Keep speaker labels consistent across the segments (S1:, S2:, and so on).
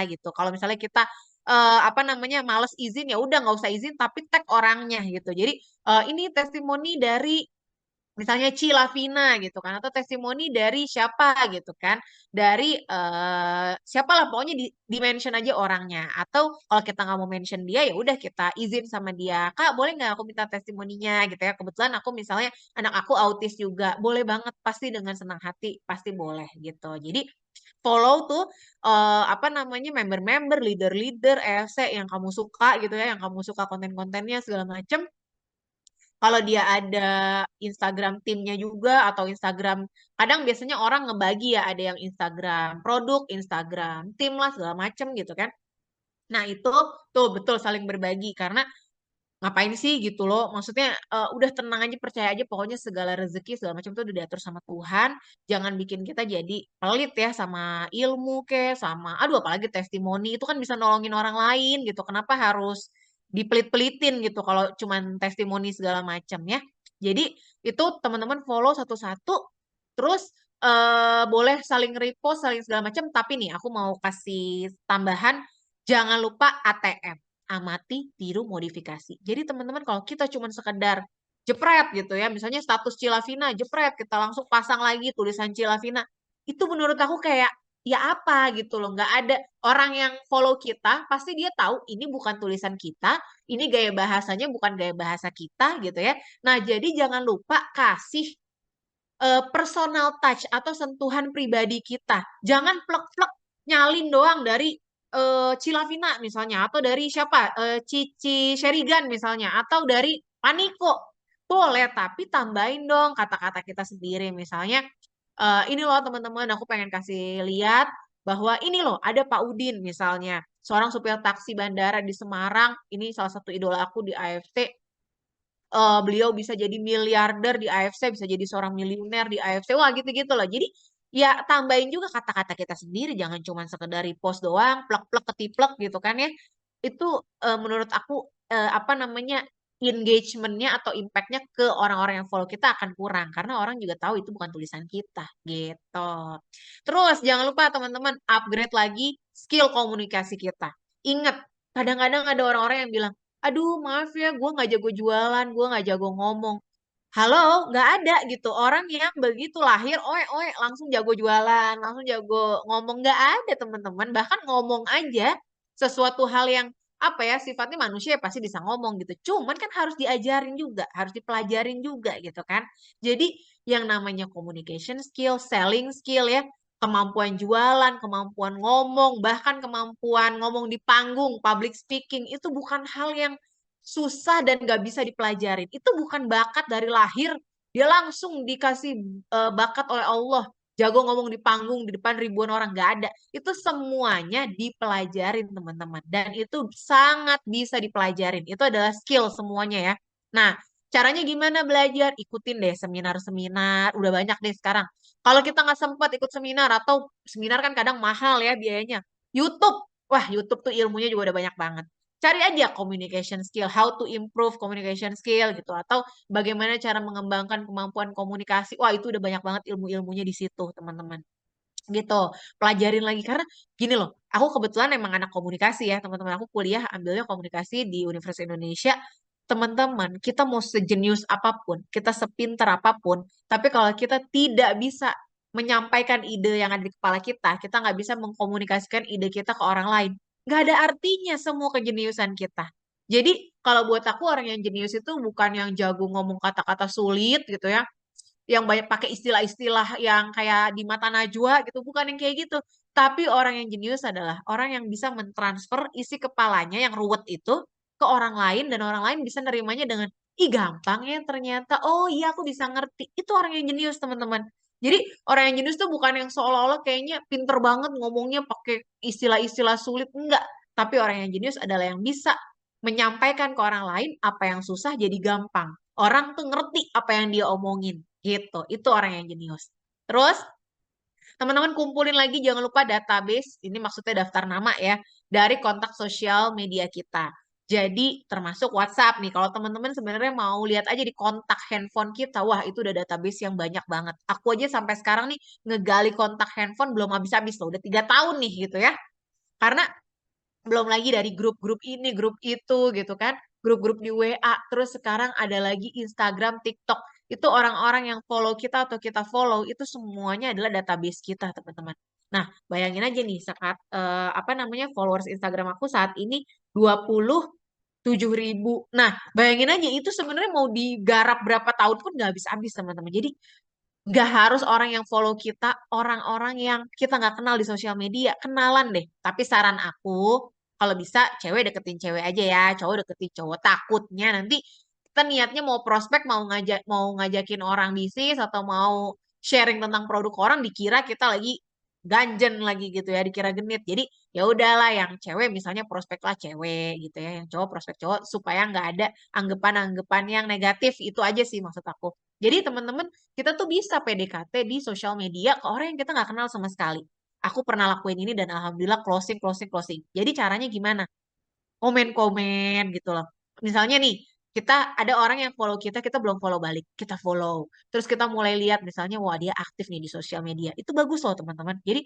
S1: gitu. Kalau misalnya kita apa namanya males izin, ya udah nggak usah izin tapi tag orangnya gitu. Jadi ini testimoni dari misalnya Cilavina gitu kan, atau testimoni dari siapa gitu kan, dari siapalah pokoknya di mention aja orangnya. Atau kalau kita nggak mau mention dia, ya udah kita izin sama dia, Kak boleh nggak aku minta testimoninya gitu ya, kebetulan aku misalnya anak aku autis juga, boleh banget, pasti dengan senang hati, pasti boleh gitu. Jadi follow tuh apa namanya member-member, leader-leader EFC yang kamu suka gitu ya, yang kamu suka konten-kontennya segala macem. Kalau dia ada Instagram timnya juga atau Instagram, kadang biasanya orang ngebagi ya, ada yang Instagram produk, Instagram tim lah segala macem gitu kan. Nah itu tuh betul saling berbagi, karena ngapain sih gitu loh. Maksudnya udah tenang aja, percaya aja pokoknya segala rezeki segala macam tuh udah diatur sama Tuhan. Jangan bikin kita jadi pelit ya sama ilmu ke, sama aduh apalagi testimoni itu kan bisa nolongin orang lain gitu. Kenapa harus dipelit-pelitin gitu kalau cuman testimoni segala macam ya. Jadi itu teman-teman follow satu-satu, terus boleh saling repost, saling segala macam. Tapi nih aku mau kasih tambahan, jangan lupa ATM, amati, tiru, modifikasi. Jadi teman-teman kalau kita cuma sekedar jepret gitu ya, misalnya status Cilavina, jepret, kita langsung pasang lagi tulisan Cilavina, itu menurut aku kayak ya apa gitu loh, nggak ada orang yang follow kita, pasti dia tahu ini bukan tulisan kita, ini gaya bahasanya bukan gaya bahasa kita gitu ya. Nah jadi jangan lupa kasih personal touch atau sentuhan pribadi kita. Jangan plek-plek nyalin doang dari Cilavina misalnya, atau dari siapa, Cici Sherigan misalnya, atau dari Paniko. Boleh, tapi tambahin dong kata-kata kita sendiri. Misalnya, ini loh teman-teman, aku pengen kasih lihat bahwa ini loh ada Pak Udin misalnya, seorang supir taksi bandara di Semarang. Ini salah satu idola aku di AFC. Beliau bisa jadi miliarder di AFC, bisa jadi seorang miliuner di AFC, wah gitu-gitu loh. Jadi ya tambahin juga kata-kata kita sendiri, jangan cuma sekedar repost doang, plek-plek ketiplek gitu kan ya. Itu menurut aku apa namanya engagementnya atau impactnya ke orang-orang yang follow kita akan kurang, karena orang juga tahu itu bukan tulisan kita gitu. Terus jangan lupa teman-teman upgrade lagi skill komunikasi kita. Ingat, kadang-kadang ada orang-orang yang bilang, aduh maaf ya, gue nggak jago jualan, gue nggak jago ngomong. Halo, nggak ada gitu. Orang yang begitu lahir, oe oe langsung jago jualan, langsung jago ngomong, nggak ada teman-teman. Bahkan ngomong aja sesuatu hal yang apa ya sifatnya manusia ya pasti bisa ngomong gitu. Cuman kan harus diajarin juga, harus dipelajarin juga gitu kan. Jadi yang namanya communication skill, selling skill ya, kemampuan jualan, kemampuan ngomong, bahkan kemampuan ngomong di panggung, public speaking itu bukan hal yang susah dan gak bisa dipelajarin. Itu bukan bakat dari lahir, dia langsung dikasih bakat oleh Allah. Jago ngomong di panggung di depan ribuan orang, gak ada. Itu semuanya dipelajarin teman-teman. Dan itu sangat bisa dipelajarin. Itu adalah skill semuanya ya. Nah, caranya gimana belajar? Ikutin deh seminar-seminar. Udah banyak deh sekarang. Kalau kita nggak sempat ikut seminar, atau seminar kan kadang mahal ya biayanya. YouTube. Wah, YouTube tuh ilmunya juga udah banyak banget. Cari aja communication skill, how to improve communication skill gitu, atau bagaimana cara mengembangkan kemampuan komunikasi. Wah, itu udah banyak banget ilmu-ilmunya di situ, teman-teman. Gitu. Pelajarin lagi karena gini loh, aku kebetulan emang anak komunikasi ya, teman-teman. Aku kuliah ambilnya komunikasi di Universitas Indonesia. Teman-teman, kita mau sejenius apapun, kita sepintar apapun, tapi kalau kita tidak bisa menyampaikan ide yang ada di kepala kita nggak bisa mengkomunikasikan ide kita ke orang lain, nggak ada artinya semua kejeniusan kita. Jadi kalau buat aku orang yang jenius itu bukan yang jago ngomong kata-kata sulit gitu ya, yang banyak pakai istilah-istilah yang kayak di mata najwa gitu, bukan yang kayak gitu. Tapi orang yang jenius adalah orang yang bisa mentransfer isi kepalanya yang ruwet itu ke orang lain, dan orang lain bisa nerimanya dengan, ih gampang ya ternyata, oh iya aku bisa ngerti. Itu orang yang jenius teman-teman. Jadi orang yang jenius tuh bukan yang seolah-olah kayaknya pinter banget ngomongnya pakai istilah-istilah sulit, enggak. Tapi orang yang jenius adalah yang bisa menyampaikan ke orang lain apa yang susah jadi gampang. Orang tuh ngerti apa yang dia omongin gitu. Itu orang yang jenius. Terus teman-teman kumpulin lagi jangan lupa database, ini maksudnya daftar nama ya, dari kontak sosial media kita. Jadi termasuk WhatsApp nih. Kalau teman-teman sebenarnya mau lihat aja di kontak handphone kita, wah itu udah database yang banyak banget. Aku aja sampai sekarang nih ngegali kontak handphone belum habis-habis loh. Udah 3 tahun nih gitu ya. Karena belum lagi dari grup-grup ini, grup itu gitu kan, grup-grup di WA, terus sekarang ada lagi Instagram, TikTok. Itu orang-orang yang follow kita atau kita follow itu semuanya adalah database kita, teman-teman. Nah, bayangin aja nih apa namanya followers Instagram aku saat ini 27.000. Nah, bayangin aja itu sebenarnya mau digarap berapa tahun pun nggak habis-habis, teman-teman. Jadi nggak harus orang yang follow kita, orang-orang yang kita nggak kenal di sosial media, kenalan deh. Tapi saran aku, kalau bisa cewek deketin cewek aja ya, cowok deketin cowok. Takutnya nanti kita niatnya mau prospek, mau ngajakin orang bisnis atau mau sharing tentang produk orang, dikira kita lagi ganjen lagi gitu ya, dikira genit. Jadi ya udahlah yang cewek misalnya prospek lah cewek gitu ya, yang cowok prospek cowok supaya nggak ada anggapan-anggapan yang negatif. Itu aja sih maksud aku. Jadi teman-teman, kita tuh bisa PDKT di sosial media ke orang yang kita nggak kenal sama sekali. Aku pernah lakuin ini dan alhamdulillah closing, closing, closing. Jadi caranya gimana? Komen-komen gitu loh. Misalnya nih, kita ada orang yang follow kita, kita belum follow balik, kita follow. Terus kita mulai lihat misalnya, wah dia aktif nih di sosial media. Itu bagus loh teman-teman. Jadi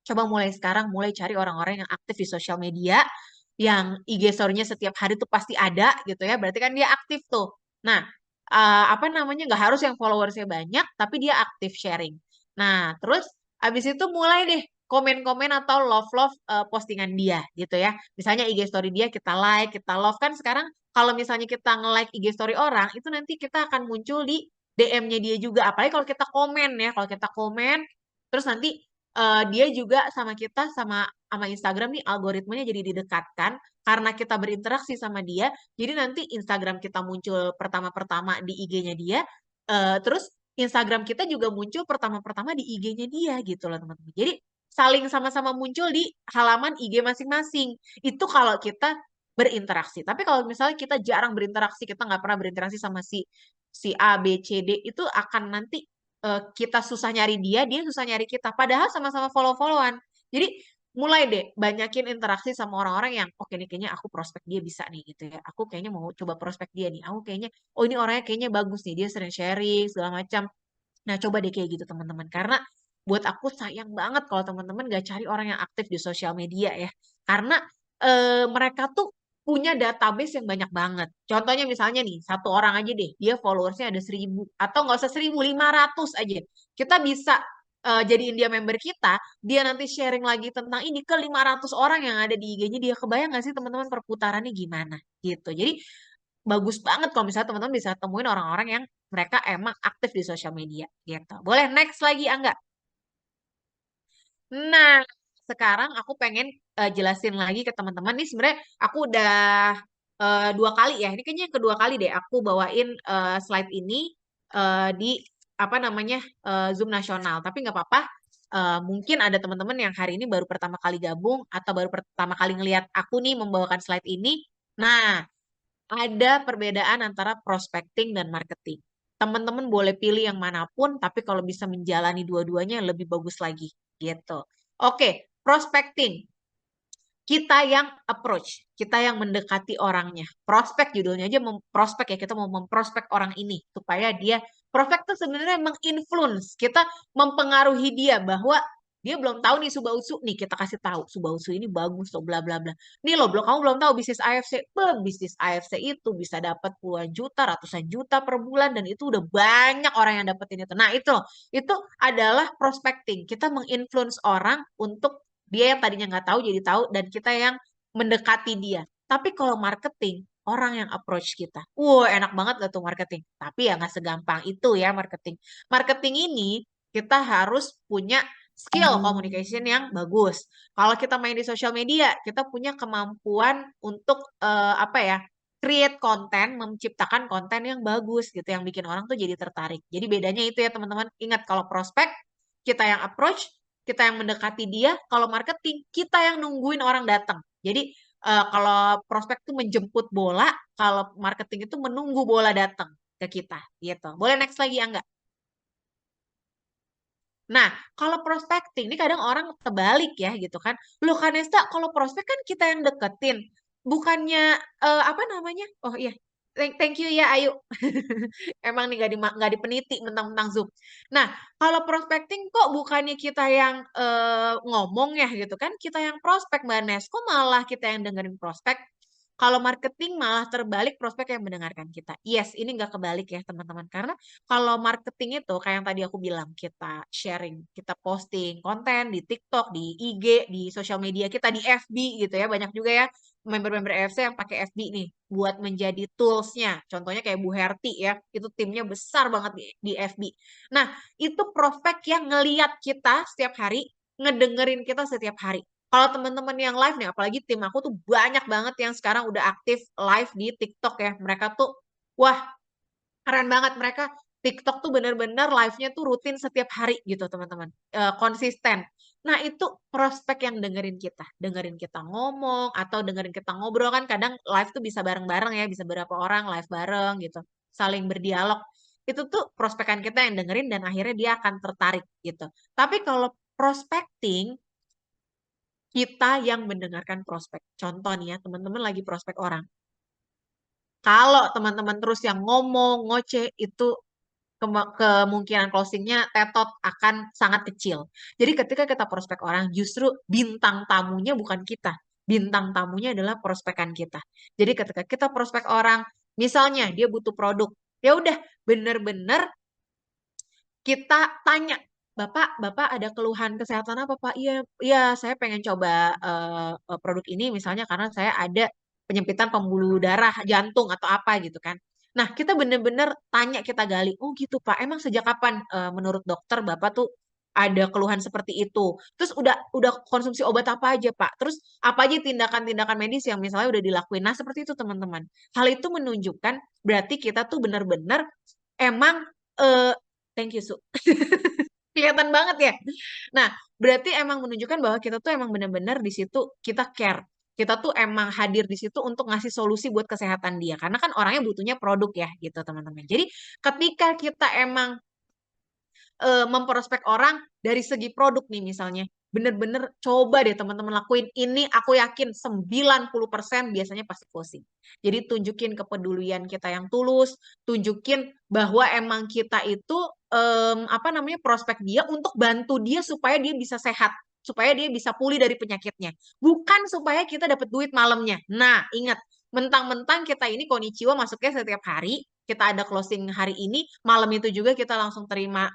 S1: coba mulai sekarang, mulai cari orang-orang yang aktif di sosial media, yang IG story-nya setiap hari tuh pasti ada gitu ya. Berarti kan dia aktif tuh. Nah, apa namanya, nggak harus yang followersnya banyak, tapi dia aktif sharing. Nah, terus abis itu mulai deh komen-komen atau love-love postingan dia gitu ya. Misalnya IG story dia kita like, kita love. Kan sekarang kalau misalnya kita nge-like IG story orang, itu nanti kita akan muncul di DM-nya dia juga. Apalagi kalau kita komen ya, kalau kita komen, terus nanti dia juga sama kita sama Instagram nih algoritmanya jadi didekatkan karena kita berinteraksi sama dia. Jadi nanti Instagram kita muncul pertama-pertama di IG-nya dia, terus Instagram kita juga muncul pertama-pertama di IG-nya dia gitu loh teman-teman. Jadi saling sama-sama muncul di halaman IG masing-masing. Itu kalau kita berinteraksi. Tapi kalau misalnya kita jarang berinteraksi, kita nggak pernah berinteraksi sama si si A, B, C, D, itu akan nanti kita susah nyari dia, dia susah nyari kita. Padahal sama-sama follow-followan. Jadi mulai deh banyakin interaksi sama orang-orang yang oke nih kayaknya aku prospek dia bisa nih gitu ya. Aku kayaknya mau coba prospek dia nih. Aku kayaknya oh ini orangnya kayaknya bagus nih, dia sering sharing segala macam. Nah, coba deh kayak gitu teman-teman. Karena buat aku sayang banget kalau teman-teman gak cari orang yang aktif di sosial media ya. Karena mereka tuh punya database yang banyak banget. Contohnya misalnya nih, satu orang aja deh, dia followersnya ada 1.000. Atau nggak usah 1.000, 500 aja. Kita bisa jadiin dia member kita, dia nanti sharing lagi tentang ini ke 500 orang yang ada di IG-nya dia. Kebayang nggak sih teman-teman perputarannya gimana gitu. Jadi bagus banget kalau misalnya teman-teman bisa temuin orang-orang yang mereka emang aktif di sosial media gitu. Boleh next lagi Angga? Nah, sekarang aku pengen jelasin lagi ke teman-teman nih sebenarnya aku udah 2 kali ya. Ini kayaknya yang kedua kali deh aku bawain slide ini di apa namanya Zoom nasional. Tapi nggak apa-apa. Mungkin ada teman-teman yang hari ini baru pertama kali gabung atau baru pertama kali ngelihat aku nih membawakan slide ini. Nah, ada perbedaan antara prospecting dan marketing. Teman-teman boleh pilih yang manapun, tapi kalau bisa menjalani dua-duanya lebih bagus lagi, gitu. Oke, prospecting. Kita yang approach, kita yang mendekati orangnya. Prospek judulnya aja prospek ya, kita mau memprospek orang ini supaya dia prospek tuh sebenarnya menginfluence, kita mempengaruhi dia bahwa dia belum tahu nih Subausu nih kita kasih tahu Subausu ini bagus loh bla bla bla. Nih loh belum kamu belum tahu bisnis AFC, bisnis AFC itu bisa dapat puluhan juta, ratusan juta per bulan dan itu udah banyak orang yang dapetin itu. Nah, itu loh, itu adalah prospecting. Kita menginfluence orang untuk dia yang tadinya nggak tahu jadi tahu dan kita yang mendekati dia. Tapi kalau marketing, orang yang approach kita. Enak banget gak tuh marketing. Tapi ya nggak segampang itu ya marketing. Marketing ini kita harus punya skill communication yang bagus. Kalau kita main di sosial media, kita punya kemampuan untuk apa ya? Create konten, menciptakan konten yang bagus gitu, yang bikin orang tuh jadi tertarik. Jadi bedanya itu ya teman-teman. Ingat kalau prospek, kita yang approach, kita yang mendekati dia. Kalau marketing, kita yang nungguin orang datang. Jadi kalau prospek tuh menjemput bola, kalau marketing itu menunggu bola datang ke kita gitu. Boleh next lagi ya enggak? Nah, kalau prospecting ini kadang orang terbalik ya gitu kan. Loh Kanesta, kalau prospek kan kita yang deketin. Bukannya apa namanya? Oh iya. Thank you ya Ayu. Emang nih nggak dipeniti mentang-mentang Zoom. Nah, kalau prospecting kok bukannya kita yang ngomong ya gitu kan, kita yang prospek Mbak Nes, kok malah kita yang dengerin prospek? Kalau marketing malah terbalik prospek yang mendengarkan kita. Yes, ini nggak kebalik ya teman-teman. Karena kalau marketing itu kayak yang tadi aku bilang, kita sharing, kita posting konten di TikTok, di IG, di sosial media kita, di FB gitu ya. Banyak juga ya member-member EFC yang pakai FB nih buat menjadi tools-nya. Contohnya kayak Bu Herti ya, itu timnya besar banget di FB. Nah, itu prospek yang ngeliat kita setiap hari, ngedengerin kita setiap hari. Kalau teman-teman yang live nih, apalagi tim aku tuh banyak banget yang sekarang udah aktif live di TikTok ya. Mereka tuh, wah keren banget mereka. TikTok tuh bener-bener live-nya tuh rutin setiap hari gitu teman-teman. Konsisten. Nah itu prospek yang dengerin kita ngomong atau dengerin kita ngobrol kan kadang live tuh bisa bareng-bareng ya, bisa berapa orang live bareng gitu, saling berdialog. Itu tuh prospekan kita yang dengerin dan akhirnya dia akan tertarik gitu. Tapi kalau prospecting kita yang mendengarkan prospek. Contoh nih ya, teman-teman lagi prospek orang. Kalau teman-teman terus yang ngomong, ngoceh, itu kemungkinan closingnya tetot akan sangat kecil. Jadi ketika kita prospek orang, justru bintang tamunya bukan kita. Bintang tamunya adalah prospekan kita. Jadi ketika kita prospek orang, misalnya dia butuh produk, ya udah bener-bener kita tanya, Bapak ada keluhan kesehatan apa, Pak? Iya, iya, saya pengen coba produk ini misalnya karena saya ada penyempitan pembuluh darah jantung atau apa gitu kan. Nah, kita bener-bener tanya, kita gali. Oh gitu, Pak. Emang sejak kapan menurut dokter Bapak tuh ada keluhan seperti itu? Terus udah konsumsi obat apa aja, Pak? Terus apa aja tindakan-tindakan medis yang misalnya udah dilakuin? Nah, seperti itu, teman-teman. Hal itu menunjukkan berarti kita tuh bener-bener emang eh, thank you, Su. Kelihatan banget ya. Nah, berarti emang menunjukkan bahwa kita tuh emang benar-benar di situ kita care. Kita tuh emang hadir di situ untuk ngasih solusi buat kesehatan dia. Karena kan orangnya butuhnya produk ya gitu teman-teman. Jadi ketika kita emang memprospek orang dari segi produk nih misalnya. Bener-bener coba deh teman-teman lakuin. Ini aku yakin 90% biasanya pasti closing. Jadi tunjukin kepedulian kita yang tulus, tunjukin bahwa emang kita itu apa namanya prospek dia untuk bantu dia supaya dia bisa sehat, supaya dia bisa pulih dari penyakitnya. Bukan supaya kita dapat duit malamnya. Nah, ingat, mentang-mentang kita ini konnichiwa masuknya setiap hari, kita ada closing hari ini, malam itu juga kita langsung terima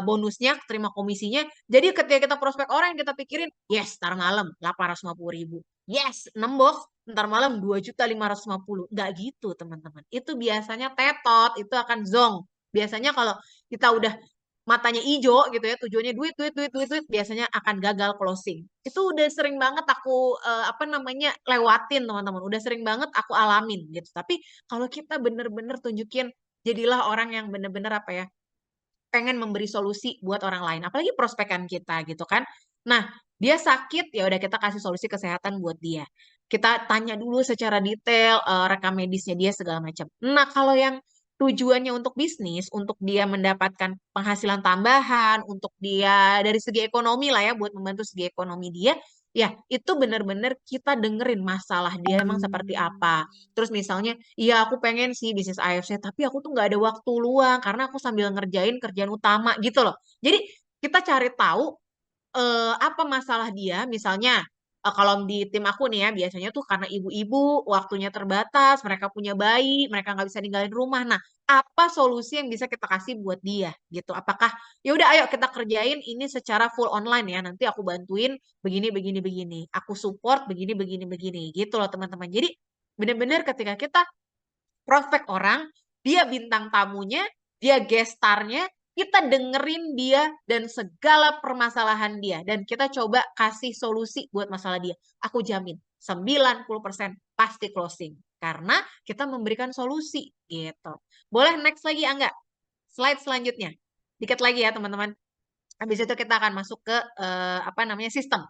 S1: bonusnya, terima komisinya. Jadi ketika kita prospek orang yang kita pikirin, yes, ntar malam 850.000. Yes, 6 box, ntar malam 2.550.000. Nggak gitu, teman-teman. Itu biasanya tetot, itu akan zong. Biasanya kalau kita udah matanya hijau gitu ya, tujuannya duit, duit, duit, duit, duit, biasanya akan gagal closing. Itu udah sering banget aku apa namanya lewatin teman-teman. Udah sering banget aku alamin gitu. Tapi kalau kita bener-bener tunjukin, jadilah orang yang bener-bener apa ya, pengen memberi solusi buat orang lain, apalagi prospekan kita gitu kan. Nah, dia sakit, ya udah kita kasih solusi kesehatan buat dia. Kita tanya dulu secara detail rekam medisnya dia segala macam. Nah, kalau yang tujuannya untuk bisnis, untuk dia mendapatkan penghasilan tambahan, untuk dia dari segi ekonomi lah ya, buat membantu segi ekonomi dia, ya itu benar-benar kita dengerin masalah dia emang seperti apa. Terus misalnya, iya aku pengen sih bisnis AFC, tapi aku tuh nggak ada waktu luang karena aku sambil ngerjain kerjaan utama gitu loh. Jadi kita cari tahu apa masalah dia, misalnya kalau di tim aku nih ya, biasanya tuh karena ibu-ibu waktunya terbatas, mereka punya bayi, mereka nggak bisa ninggalin rumah. Nah, apa solusi yang bisa kita kasih buat dia gitu? Apakah ya udah ayo kita kerjain ini secara full online ya, nanti aku bantuin begini begini begini, aku support begini begini begini gitu loh teman-teman. Jadi benar-benar ketika kita prospek orang, dia bintang tamunya, dia gestarnya, kita dengerin dia dan segala permasalahan dia. Dan kita coba kasih solusi buat masalah dia. Aku jamin 90% pasti closing. Karena kita memberikan solusi gitu. Boleh next lagi, Angga? Slide selanjutnya. Dikit lagi ya teman-teman. Habis itu kita akan masuk ke apa namanya sistem.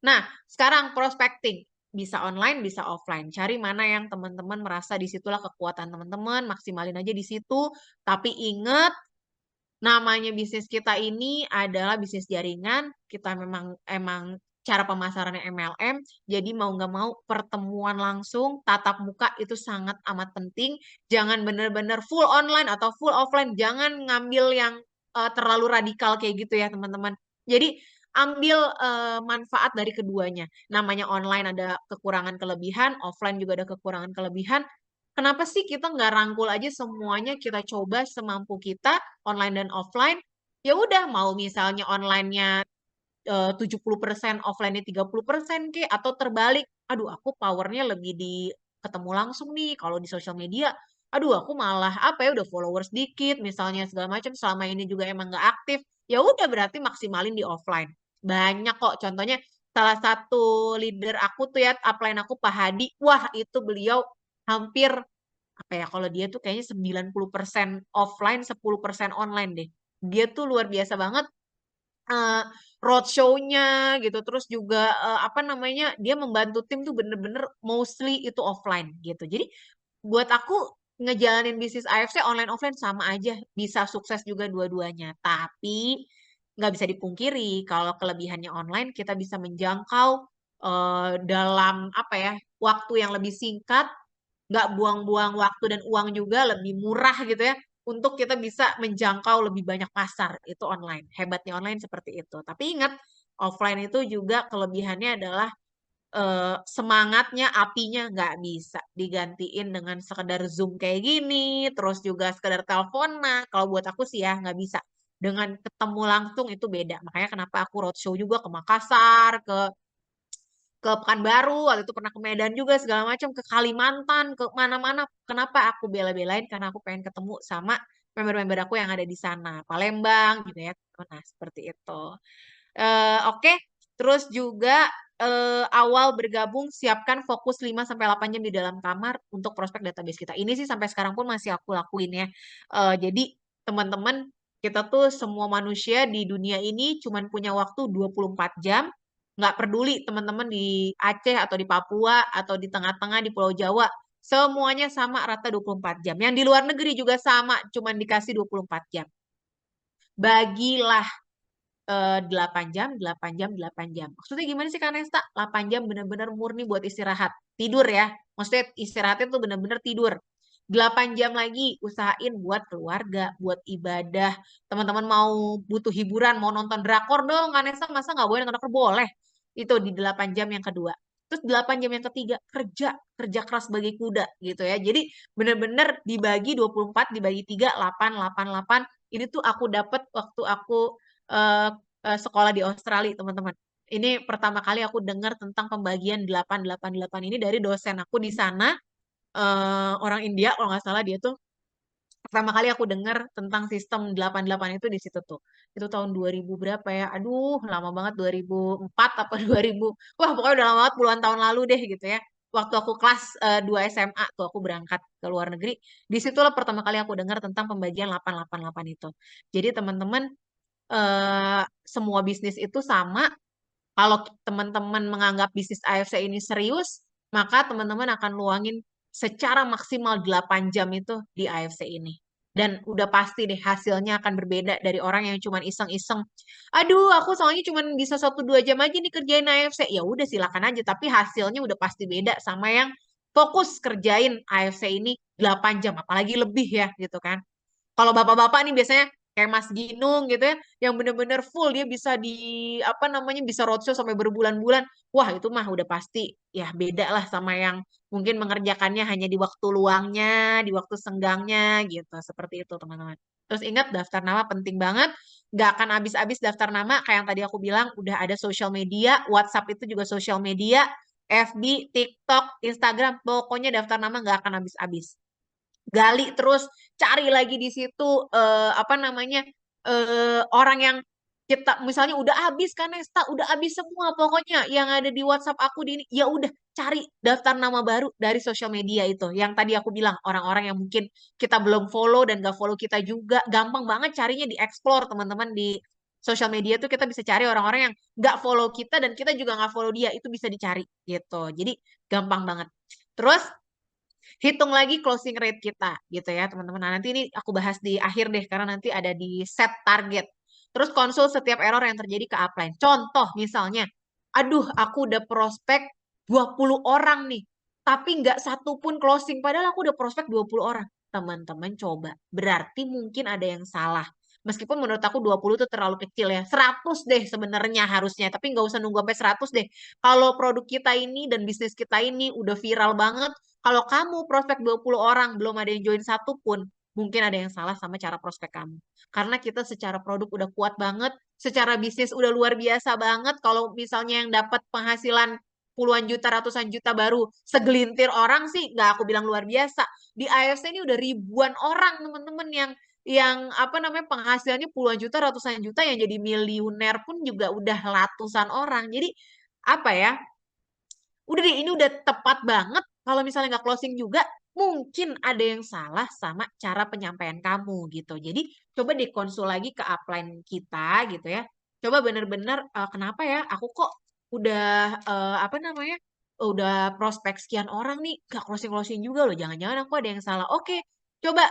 S1: Nah, sekarang prospecting bisa online, bisa offline. Cari mana yang teman-teman merasa disitulah kekuatan teman-teman, maksimalin aja di situ. Tapi ingat, namanya bisnis kita ini adalah bisnis jaringan. Kita memang emang cara pemasarannya MLM. Jadi mau nggak mau pertemuan langsung, tatap muka itu sangat amat penting. Jangan bener-bener full online atau full offline. Jangan ngambil yang terlalu radikal kayak gitu ya teman-teman. Jadi ambil manfaat dari keduanya. Namanya online ada kekurangan kelebihan, offline juga ada kekurangan kelebihan. Kenapa sih kita nggak rangkul aja semuanya kita coba semampu kita online dan offline? Ya udah mau misalnya online-nya 70% offline-nya 30% ke atau terbalik. Aduh, aku powernya lebih di ketemu langsung nih. Kalau di sosial media, aduh aku malah apa ya udah followers dikit misalnya segala macam selama ini juga emang nggak aktif. Ya udah berarti maksimalin di offline. Banyak kok contohnya salah satu leader aku tuh ya upline aku Pak Hadi. Wah, itu beliau hampir apa ya kalau dia tuh kayaknya 90% offline, 10% online deh. Dia tuh luar biasa banget eh, roadshow-nya gitu terus juga apa namanya dia membantu tim tuh bener-bener mostly itu offline gitu jadi buat aku ngejalanin bisnis AFC online offline sama aja bisa sukses juga dua-duanya tapi nggak bisa dipungkiri kalau kelebihannya online kita bisa menjangkau dalam apa ya waktu yang lebih singkat nggak buang-buang waktu dan uang juga lebih murah gitu ya untuk kita bisa menjangkau lebih banyak pasar itu online. Hebatnya online seperti itu. Tapi ingat offline itu juga kelebihannya adalah semangatnya, apinya nggak bisa digantiin dengan sekedar Zoom kayak gini, terus juga sekedar teleponan. Kalau buat aku sih ya nggak bisa. Dengan ketemu langsung itu beda. Makanya kenapa aku roadshow juga ke Makassar, ke Pekanbaru, waktu itu pernah ke Medan juga segala macam, ke Kalimantan, ke mana-mana. Kenapa aku bela-belain? Karena aku pengen ketemu sama member-member aku yang ada di sana, Palembang gitu ya. Nah, seperti itu. Oke, terus juga awal bergabung siapkan fokus 5 sampai 8 jam di dalam kamar untuk prospek database kita. Ini sih sampai sekarang pun masih aku lakuin ya. Jadi teman-teman, kita tuh semua manusia di dunia ini cuman punya waktu 24 jam. Nggak peduli teman-teman di Aceh atau di Papua atau di tengah-tengah di Pulau Jawa. Semuanya sama rata 24 jam. Yang di luar negeri juga sama, cuman dikasih 24 jam. Bagilah 8 jam, 8 jam, 8 jam. Maksudnya gimana sih Kak Nesta? 8 jam bener-bener murni buat istirahat. Tidur ya. Maksudnya istirahatnya tuh bener-bener tidur. 8 jam lagi usahain buat keluarga, buat ibadah. Teman-teman mau butuh hiburan, mau nonton drakor dong. Kak Nesta masa nggak boleh nonton drakor? Boleh. Itu di 8 jam yang kedua. Terus 8 jam yang ketiga kerja, kerja keras sebagai kuda gitu ya. Jadi bener-bener dibagi 24, dibagi 3, 8, 8, 8. Ini tuh aku dapat waktu aku eh, sekolah di Australia, teman-teman. Ini pertama kali aku dengar tentang pembagian 8-8-8 ini dari dosen aku di sana, orang India, kalau nggak salah dia tuh pertama kali aku dengar tentang sistem 8-8 itu di situ tuh. Itu tahun 2000 berapa ya? Aduh, lama banget 2004 apa 2000. Wah, pokoknya udah lama banget puluhan tahun lalu deh gitu ya. Waktu aku kelas 2 SMA tuh aku berangkat ke luar negeri. Disitulah pertama kali aku dengar tentang pembagian 8-8-8 itu. Jadi teman-teman semua bisnis itu sama. Kalau teman-teman menganggap bisnis AFC ini serius, maka teman-teman akan luangin secara maksimal 8 jam itu di AFC ini. Dan udah pasti deh hasilnya akan berbeda dari orang yang cuma iseng-iseng. Aduh, aku soalnya cuma bisa 1-2 jam aja nih kerjain AFC. Ya udah silakan aja, tapi hasilnya udah pasti beda sama yang fokus kerjain AFC ini 8 jam, apalagi lebih ya gitu kan. Kalau bapak-bapak nih biasanya kayak Mas Ginung gitu ya, yang bener-bener full dia bisa di apa namanya bisa roadshow sampai berbulan-bulan. Wah itu mah udah pasti ya beda lah sama yang mungkin mengerjakannya hanya di waktu luangnya, di waktu senggangnya gitu. Seperti itu teman-teman. Terus ingat daftar nama penting banget. Gak akan habis-habis daftar nama kayak yang tadi aku bilang udah ada sosial media, WhatsApp itu juga sosial media, FB, TikTok, Instagram, pokoknya daftar nama gak akan habis-habis gali terus cari lagi di situ apa namanya orang yang kita misalnya udah habis kan Nesta udah habis semua pokoknya yang ada di WhatsApp aku di ini ya udah cari daftar nama baru dari sosial media itu yang tadi aku bilang orang-orang yang mungkin kita belum follow dan gak follow kita juga gampang banget carinya di explore teman-teman di sosial media tuh kita bisa cari orang-orang yang gak follow kita dan kita juga gak follow dia itu bisa dicari gitu jadi gampang banget terus hitung lagi closing rate kita gitu ya teman-teman. Nah, nanti ini aku bahas di akhir deh karena nanti ada di set target. Terus konsul setiap error yang terjadi ke upline. Contoh misalnya aduh aku udah prospek 20 orang nih, tapi nggak satu pun closing, padahal aku udah prospek 20 orang. Teman-teman coba, berarti mungkin ada yang salah. Meskipun menurut aku 20 itu terlalu kecil ya. 100 deh sebenarnya harusnya, tapi nggak usah nunggu sampai 100 deh. Kalau produk kita ini dan bisnis kita ini udah viral banget, kalau kamu prospek 20 orang, belum ada yang join satu pun, mungkin ada yang salah sama cara prospek kamu. Karena kita secara produk udah kuat banget, secara bisnis udah luar biasa banget. Kalau misalnya yang dapat penghasilan puluhan juta, ratusan juta baru segelintir orang sih, nggak aku bilang luar biasa. Di AFC ini udah ribuan orang teman-teman yang apa namanya penghasilannya puluhan juta, ratusan juta yang jadi miliuner pun juga udah ratusan orang. Jadi apa ya? Udah deh, ini udah tepat banget. Kalau misalnya nggak closing juga, mungkin ada yang salah sama cara penyampaian kamu gitu. Jadi coba dikonsul lagi ke upline kita gitu ya. Coba bener-bener kenapa ya? Aku kok udah apa namanya? Udah prospek sekian orang nih, gak closing-closing juga loh. Jangan-jangan aku ada yang salah. Oke, coba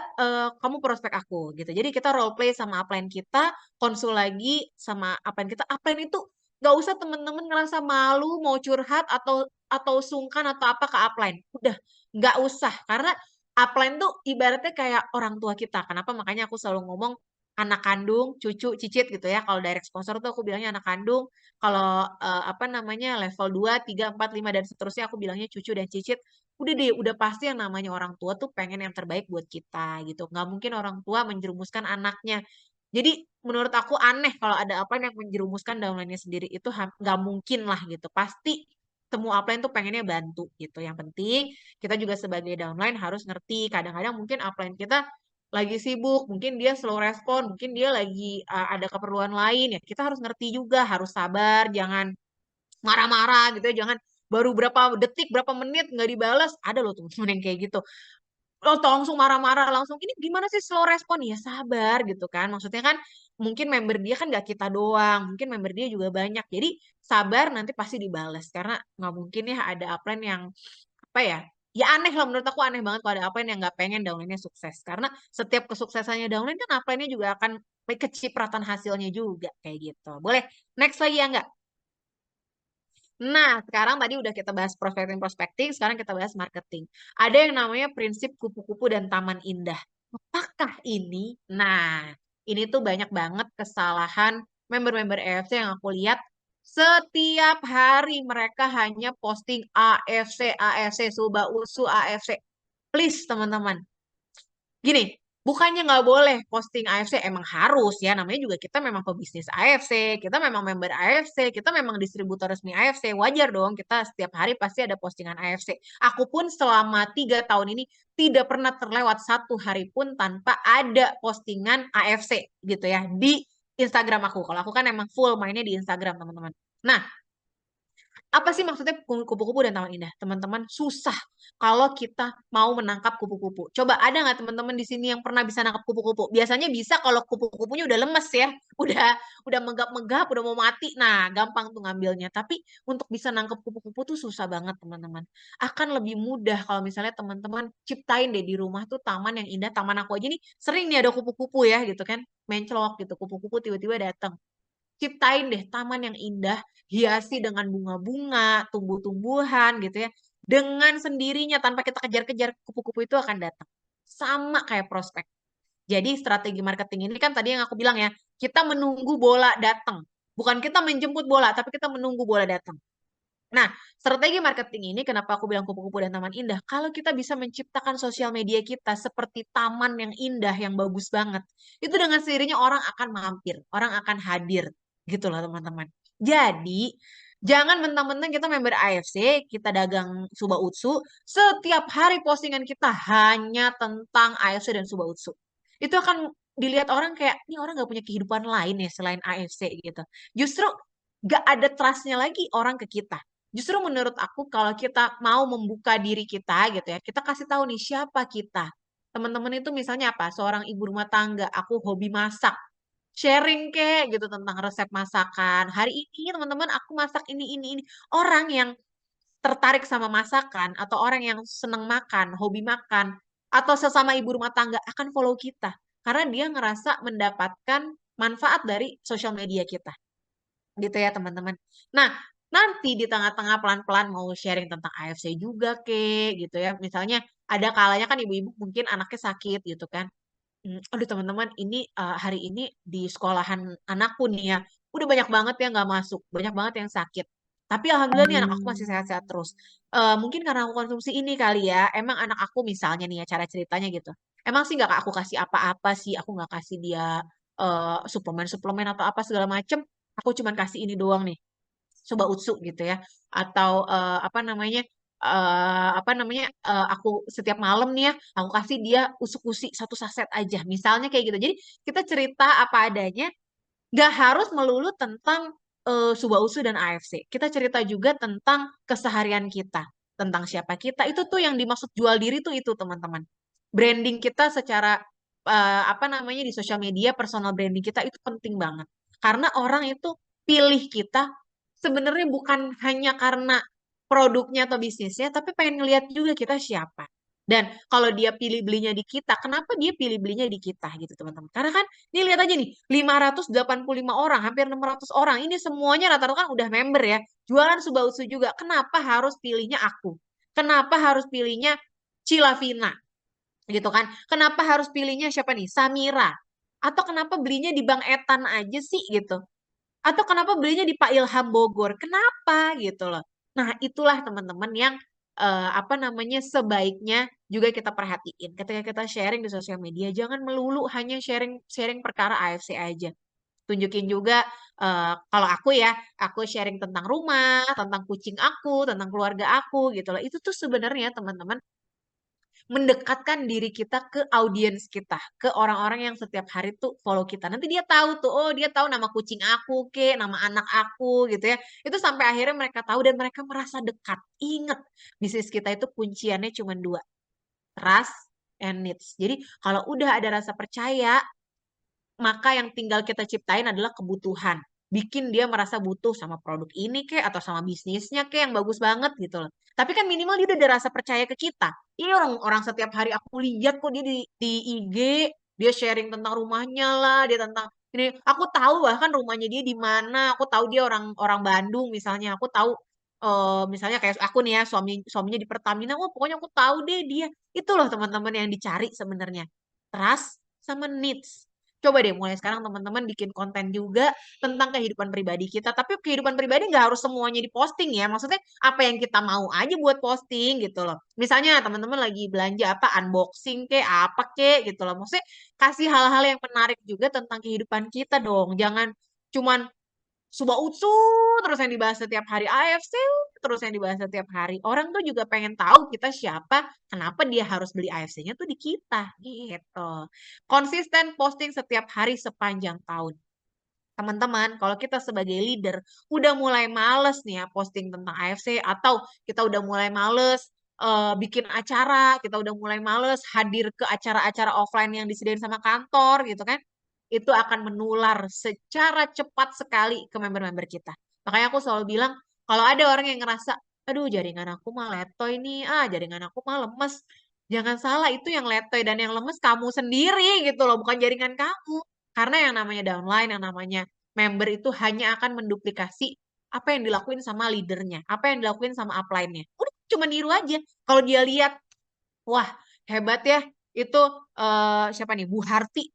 S1: kamu prospek aku gitu. Jadi kita role play sama upline kita, konsul lagi sama upline kita. Upline itu nggak usah temen-temen ngerasa malu mau curhat atau sungkan atau apa ke upline. Udah, nggak usah. Karena upline tuh ibaratnya kayak orang tua kita. Kenapa? Makanya aku selalu ngomong anak kandung, cucu, cicit gitu ya. Kalau direct sponsor tuh aku bilangnya anak kandung. Kalau apa namanya level 2 3 4 5 dan seterusnya aku bilangnya cucu dan cicit. Udah deh, udah pasti yang namanya orang tua tuh pengen yang terbaik buat kita gitu. Nggak mungkin orang tua menjerumuskan anaknya. Jadi menurut aku aneh kalau ada upline yang menjerumuskan downline-nya sendiri itu nggak mungkin lah gitu. Pasti semua upline tuh pengennya bantu gitu. Yang penting kita juga sebagai downline harus ngerti. Kadang-kadang mungkin upline kita lagi sibuk, mungkin dia slow respon, mungkin dia lagi ada keperluan lain ya. Kita harus ngerti juga, harus sabar, jangan marah-marah gitu ya, jangan baru berapa detik, berapa menit nggak dibalas. Ada loh teman-teman yang kayak gitu. Lo langsung marah-marah langsung ini gimana sih slow respon ya sabar gitu kan maksudnya kan mungkin member dia kan gak kita doang mungkin member dia juga banyak jadi sabar nanti pasti dibalas karena nggak mungkin ya ada upline yang apa ya ya aneh lah menurut aku aneh banget kalau ada upline yang nggak pengen downline-nya sukses karena setiap kesuksesannya downline kan upline-nya juga akan kecipratan hasilnya juga kayak gitu boleh next lagi ya nggak. Nah, sekarang tadi udah kita bahas prospecting, sekarang kita bahas marketing. Ada yang namanya prinsip kupu-kupu dan taman indah. Apakah ini? Nah, ini tuh banyak banget kesalahan member-member EFC yang aku lihat. Setiap hari mereka hanya posting AFC, AFC, Suba Usu, AFC. Please, teman-teman. Gini, bukannya nggak boleh posting AFC, emang harus ya. Namanya juga kita memang pebisnis AFC, kita memang member AFC, kita memang distributor resmi AFC. Wajar dong, kita setiap hari pasti ada postingan AFC. Aku pun selama 3 tahun ini tidak pernah terlewat satu hari pun tanpa ada postingan AFC gitu ya di Instagram aku. Kalau aku kan emang full mainnya di Instagram, teman-teman. Nah, apa sih maksudnya kupu-kupu dan taman indah? Teman-teman, susah kalau kita mau menangkap kupu-kupu. Coba ada nggak teman-teman di sini yang pernah bisa nangkap kupu-kupu? Biasanya bisa kalau kupu-kupunya udah lemes ya, udah megap-megap, udah mau mati. Nah, gampang tuh ngambilnya. Tapi untuk bisa nangkap kupu-kupu tuh susah banget, teman-teman. Akan lebih mudah kalau misalnya teman-teman ciptain deh di rumah tuh taman yang indah. Taman aku aja nih sering nih ada kupu-kupu ya gitu kan. Mencelok gitu, kupu-kupu tiba-tiba datang. Ciptain deh taman yang indah, hiasi dengan bunga-bunga, tumbuh-tumbuhan gitu ya. Dengan sendirinya tanpa kita kejar-kejar kupu-kupu itu akan datang. Sama kayak prospek. Jadi strategi marketing ini kan tadi yang aku bilang ya, kita menunggu bola datang. Bukan kita menjemput bola, tapi kita menunggu bola datang. Nah, strategi marketing ini kenapa aku bilang kupu-kupu dan taman indah? Kalau kita bisa menciptakan sosial media kita seperti taman yang indah, yang bagus banget, itu dengan sendirinya orang akan mampir, orang akan hadir, gitu loh teman-teman. Jadi, jangan mentang-mentang kita member AFC, kita dagang Suba Utsu, setiap hari postingan kita hanya tentang AFC dan Suba Utsu. Itu akan dilihat orang kayak, ini orang gak punya kehidupan lain ya selain AFC gitu. Justru gak ada trustnya lagi orang ke kita. Justru menurut aku kalau kita mau membuka diri kita gitu ya, kita kasih tahu nih siapa kita. Teman-teman itu misalnya apa? Seorang ibu rumah tangga, aku hobi masak. Sharing kek gitu tentang resep masakan. Hari ini teman-teman aku masak ini. Orang yang tertarik sama masakan atau orang yang seneng makan, hobi makan, atau sesama ibu rumah tangga akan follow kita. Karena dia ngerasa mendapatkan manfaat dari sosial media kita gitu ya teman-teman. Nah, nanti di tengah-tengah pelan-pelan mau sharing tentang AFC juga gitu ya. Misalnya ada kalanya kan ibu-ibu mungkin anaknya sakit gitu kan. Aduh teman-teman ini hari ini di sekolahan anakku nih ya, udah banyak banget yang nggak masuk, banyak banget yang sakit. Tapi alhamdulillah nih anak aku masih sehat-sehat terus. Mungkin karena aku konsumsi ini kali ya, emang anak aku misalnya nih ya cara ceritanya gitu. Emang sih nggak aku kasih apa-apa sih, aku nggak kasih dia suplemen-suplemen atau apa segala macem. Aku cuman kasih ini doang nih, coba utsu gitu ya, atau aku setiap malam nih ya aku kasih dia usuk-usi satu saset aja misalnya kayak gitu. Jadi kita cerita apa adanya, gak harus melulu tentang Suba Usu dan AFC. Kita cerita juga tentang keseharian kita, tentang siapa kita. Itu tuh yang dimaksud jual diri tuh itu teman-teman. Branding kita secara di sosial media, personal branding kita itu penting banget. Karena orang itu pilih kita sebenarnya bukan hanya karena produknya atau bisnisnya, tapi pengen ngeliat juga kita siapa. Dan kalau dia pilih belinya di kita, kenapa dia pilih belinya di kita gitu teman-teman? Karena kan ini lihat aja nih, 585 orang, hampir 600 orang. Ini semuanya rata-rata kan udah member ya. Jualan Subausu juga. Kenapa harus pilihnya aku? Kenapa harus pilihnya Cilavina? Gitu kan. Kenapa harus pilihnya siapa nih? Samira. Atau kenapa belinya di Bang Etan aja sih gitu? Atau kenapa belinya di Pak Ilham Bogor? Kenapa gitu loh. Nah, itulah teman-teman yang sebaiknya juga kita perhatiin. Ketika kita sharing di sosial media, jangan melulu hanya sharing sharing perkara AFC aja. Tunjukin juga kalau aku ya, aku sharing tentang rumah, tentang kucing aku, tentang keluarga aku gitu loh. Itu tuh sebenarnya teman-teman mendekatkan diri kita ke audiens kita, ke orang-orang yang setiap hari tuh follow kita. Nanti dia tahu tuh, oh dia tahu nama kucing aku, nama anak aku gitu ya. Itu sampai akhirnya mereka tahu dan mereka merasa dekat. Ingat, bisnis kita itu kunciannya cuma dua, trust and needs. Jadi kalau udah ada rasa percaya, maka yang tinggal kita ciptain adalah kebutuhan. Bikin dia merasa butuh sama produk ini kek atau sama bisnisnya kek yang bagus banget gitu loh. Tapi kan minimal dia udah ada rasa percaya ke kita. Ini orang-orang setiap hari aku lihat kok dia di IG, dia sharing tentang rumahnya lah, dia tentang ini. Aku tahu bahkan rumahnya dia di mana. Aku tahu dia orang orang Bandung misalnya. Aku tahu misalnya kayak aku nih ya, suaminya di Pertamina. Wah, pokoknya aku tahu deh dia. Itu loh teman-teman yang dicari sebenarnya. Trust sama needs. Coba deh mulai sekarang teman-teman bikin konten juga tentang kehidupan pribadi kita. Tapi kehidupan pribadi nggak harus semuanya diposting ya. Maksudnya apa yang kita mau aja buat posting gitu loh. Misalnya teman-teman lagi belanja apa, unboxing ke apa ke gitu loh. Maksudnya kasih hal-hal yang menarik juga tentang kehidupan kita dong. Jangan cuman Suba Utsu terus yang dibahas setiap hari, AFC terus yang dibahas setiap hari. Orang tuh juga pengen tahu kita siapa, kenapa dia harus beli AFC-nya tuh di kita gitu. Konsisten posting setiap hari sepanjang tahun. Teman-teman, kalau kita sebagai leader udah mulai males nih ya posting tentang AFC atau kita udah mulai males bikin acara, kita udah mulai males hadir ke acara-acara offline yang disediain sama kantor gitu kan, itu akan menular secara cepat sekali ke member-member kita. Makanya aku selalu bilang, kalau ada orang yang ngerasa, aduh jaringan aku mah letoy nih, jaringan aku mah lemes. Jangan salah, itu yang letoy dan yang lemes kamu sendiri gitu loh, bukan jaringan kamu. Karena yang namanya downline, yang namanya member itu hanya akan menduplikasi apa yang dilakuin sama leadernya, apa yang dilakuin sama upline-nya. Udah cuma niru aja. Kalau dia lihat, wah hebat ya, itu siapa nih, Bu Harti.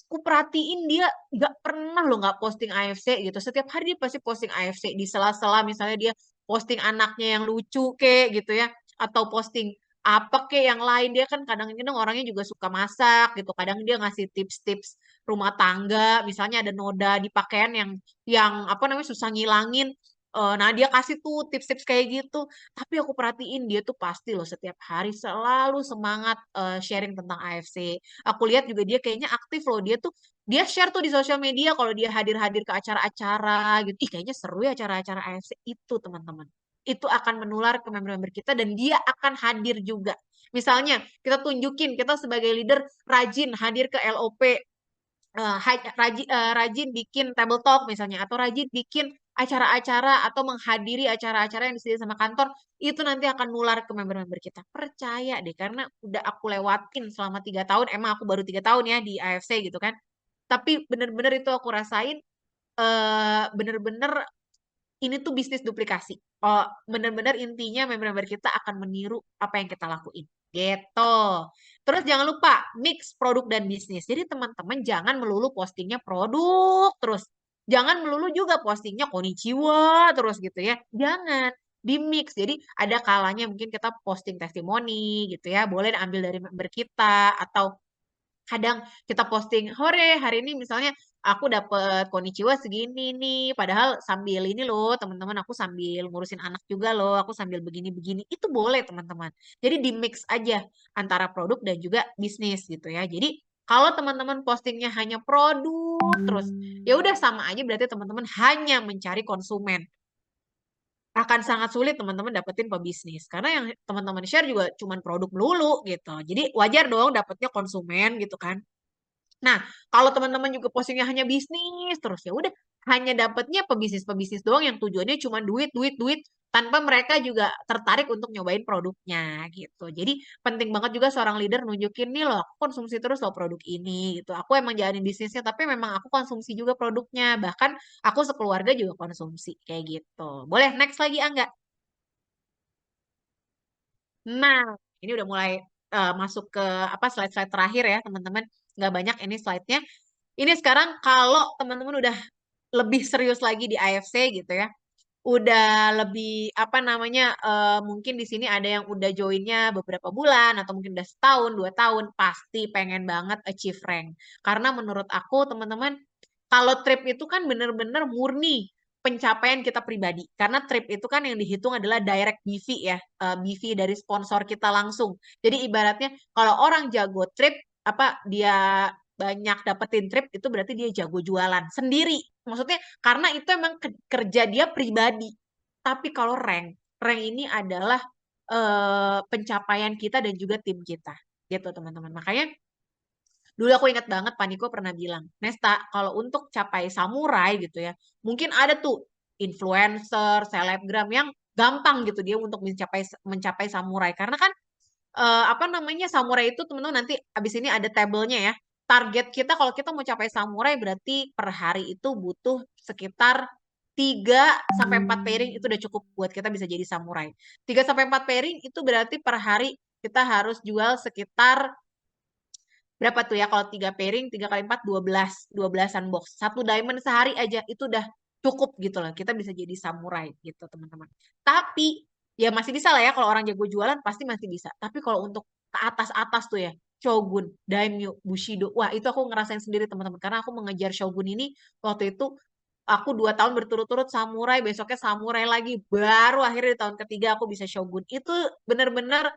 S1: Aku perhatiin dia nggak pernah loh nggak posting AFC gitu. Setiap hari dia pasti posting AFC di sela-sela, misalnya dia posting anaknya yang lucu gitu ya, atau posting apa yang lain. Dia kan kadang-kadang orangnya juga suka masak gitu. Kadang dia ngasih tips-tips rumah tangga, misalnya ada noda di pakaian yang apa namanya susah ngilangin. Nah, dia kasih tuh tips-tips kayak gitu. Tapi aku perhatiin dia tuh pasti loh setiap hari selalu semangat sharing tentang AFC. Aku lihat juga dia kayaknya aktif loh. Dia share tuh di sosial media kalau dia hadir-hadir ke acara-acara gitu. Ih, kayaknya seru ya acara-acara AFC itu, teman-teman. Itu akan menular ke member-member kita dan dia akan hadir juga. Misalnya, kita tunjukin kita sebagai leader rajin hadir ke LOP, rajin bikin table talk misalnya, atau rajin bikin acara-acara atau menghadiri acara-acara yang disediakan sama kantor, itu nanti akan nular ke member-member kita. Percaya deh, karena udah aku lewatin selama 3 tahun, emang aku baru 3 tahun ya di AFC gitu kan. Tapi bener-bener itu aku rasain, bener-bener ini tuh bisnis duplikasi. Oh, bener-bener intinya member-member kita akan meniru apa yang kita lakuin. Gitu. Terus jangan lupa mix produk dan bisnis. Jadi teman-teman jangan melulu postingnya produk terus. Jangan melulu juga postingnya konnichiwa terus gitu ya. Jangan di mix. Jadi ada kalanya mungkin kita posting testimoni gitu ya. Boleh ambil dari member kita atau kadang kita posting, hore hari ini misalnya aku dapet konnichiwa segini nih, padahal sambil ini loh teman-teman, aku sambil ngurusin anak juga loh, aku sambil begini-begini, itu boleh teman-teman. Jadi di mix aja antara produk dan juga bisnis gitu ya. Jadi kalau teman-teman postingnya hanya produk terus, ya udah sama aja berarti teman-teman hanya mencari konsumen. Akan sangat sulit teman-teman dapetin pebisnis karena yang teman-teman share juga cuman produk melulu gitu. Jadi wajar dong dapetnya konsumen gitu kan. Nah, kalau teman-teman juga postingnya hanya bisnis terus ya udah hanya dapatnya pebisnis-pebisnis doang yang tujuannya cuma duit, duit, duit tanpa mereka juga tertarik untuk nyobain produknya gitu. Jadi penting banget juga seorang leader nunjukin nih loh, aku konsumsi terus loh produk ini gitu. Aku emang jalanin bisnisnya tapi memang aku konsumsi juga produknya. Bahkan aku sekeluarga juga konsumsi kayak gitu. Boleh next lagi Angga? Nah, ini udah mulai masuk ke apa slide-slide terakhir ya teman-teman. Nggak banyak ini slide-nya. Ini sekarang kalau teman-teman udah lebih serius lagi di AFC gitu ya, udah lebih apa namanya, mungkin di sini ada yang udah joinnya beberapa bulan atau mungkin udah setahun, 2 tahun, pasti pengen banget achieve rank. Karena menurut aku teman-teman, kalau trip itu kan bener-bener murni pencapaian kita pribadi. Karena trip itu kan yang dihitung adalah direct BV ya, BV dari sponsor kita langsung. Jadi ibaratnya kalau orang jago trip, apa dia banyak dapetin trip itu berarti dia jago jualan sendiri. Maksudnya karena itu emang kerja dia pribadi. Tapi kalau rank ini adalah pencapaian kita dan juga tim kita. Gitu teman-teman. Makanya dulu aku ingat banget Paniko pernah bilang, Nesta, kalau untuk capai samurai gitu ya, mungkin ada tuh influencer, selebgram yang gampang gitu dia untuk mencapai mencapai samurai. Karena kan apa namanya samurai itu teman-teman nanti abis ini ada tabelnya ya. Target kita kalau kita mau capai samurai berarti per hari itu butuh sekitar 3 sampai 4 pairing itu udah cukup buat kita bisa jadi samurai. 3 sampai 4 pairing itu berarti per hari kita harus jual sekitar berapa tuh ya kalau 3 pairing 3 kali 4 12an box. Satu diamond sehari aja itu udah cukup gitu loh. Kita bisa jadi samurai gitu teman-teman. Tapi ya masih bisa lah ya kalau orang jago jualan pasti masih bisa. Tapi kalau untuk ke atas-atas tuh ya Shogun, Daimyo, Bushido. Wah, itu aku ngerasain sendiri teman-teman karena aku mengejar Shogun ini waktu itu aku 2 tahun berturut-turut samurai, besoknya samurai lagi, baru akhirnya di tahun ketiga aku bisa Shogun. Itu bener-bener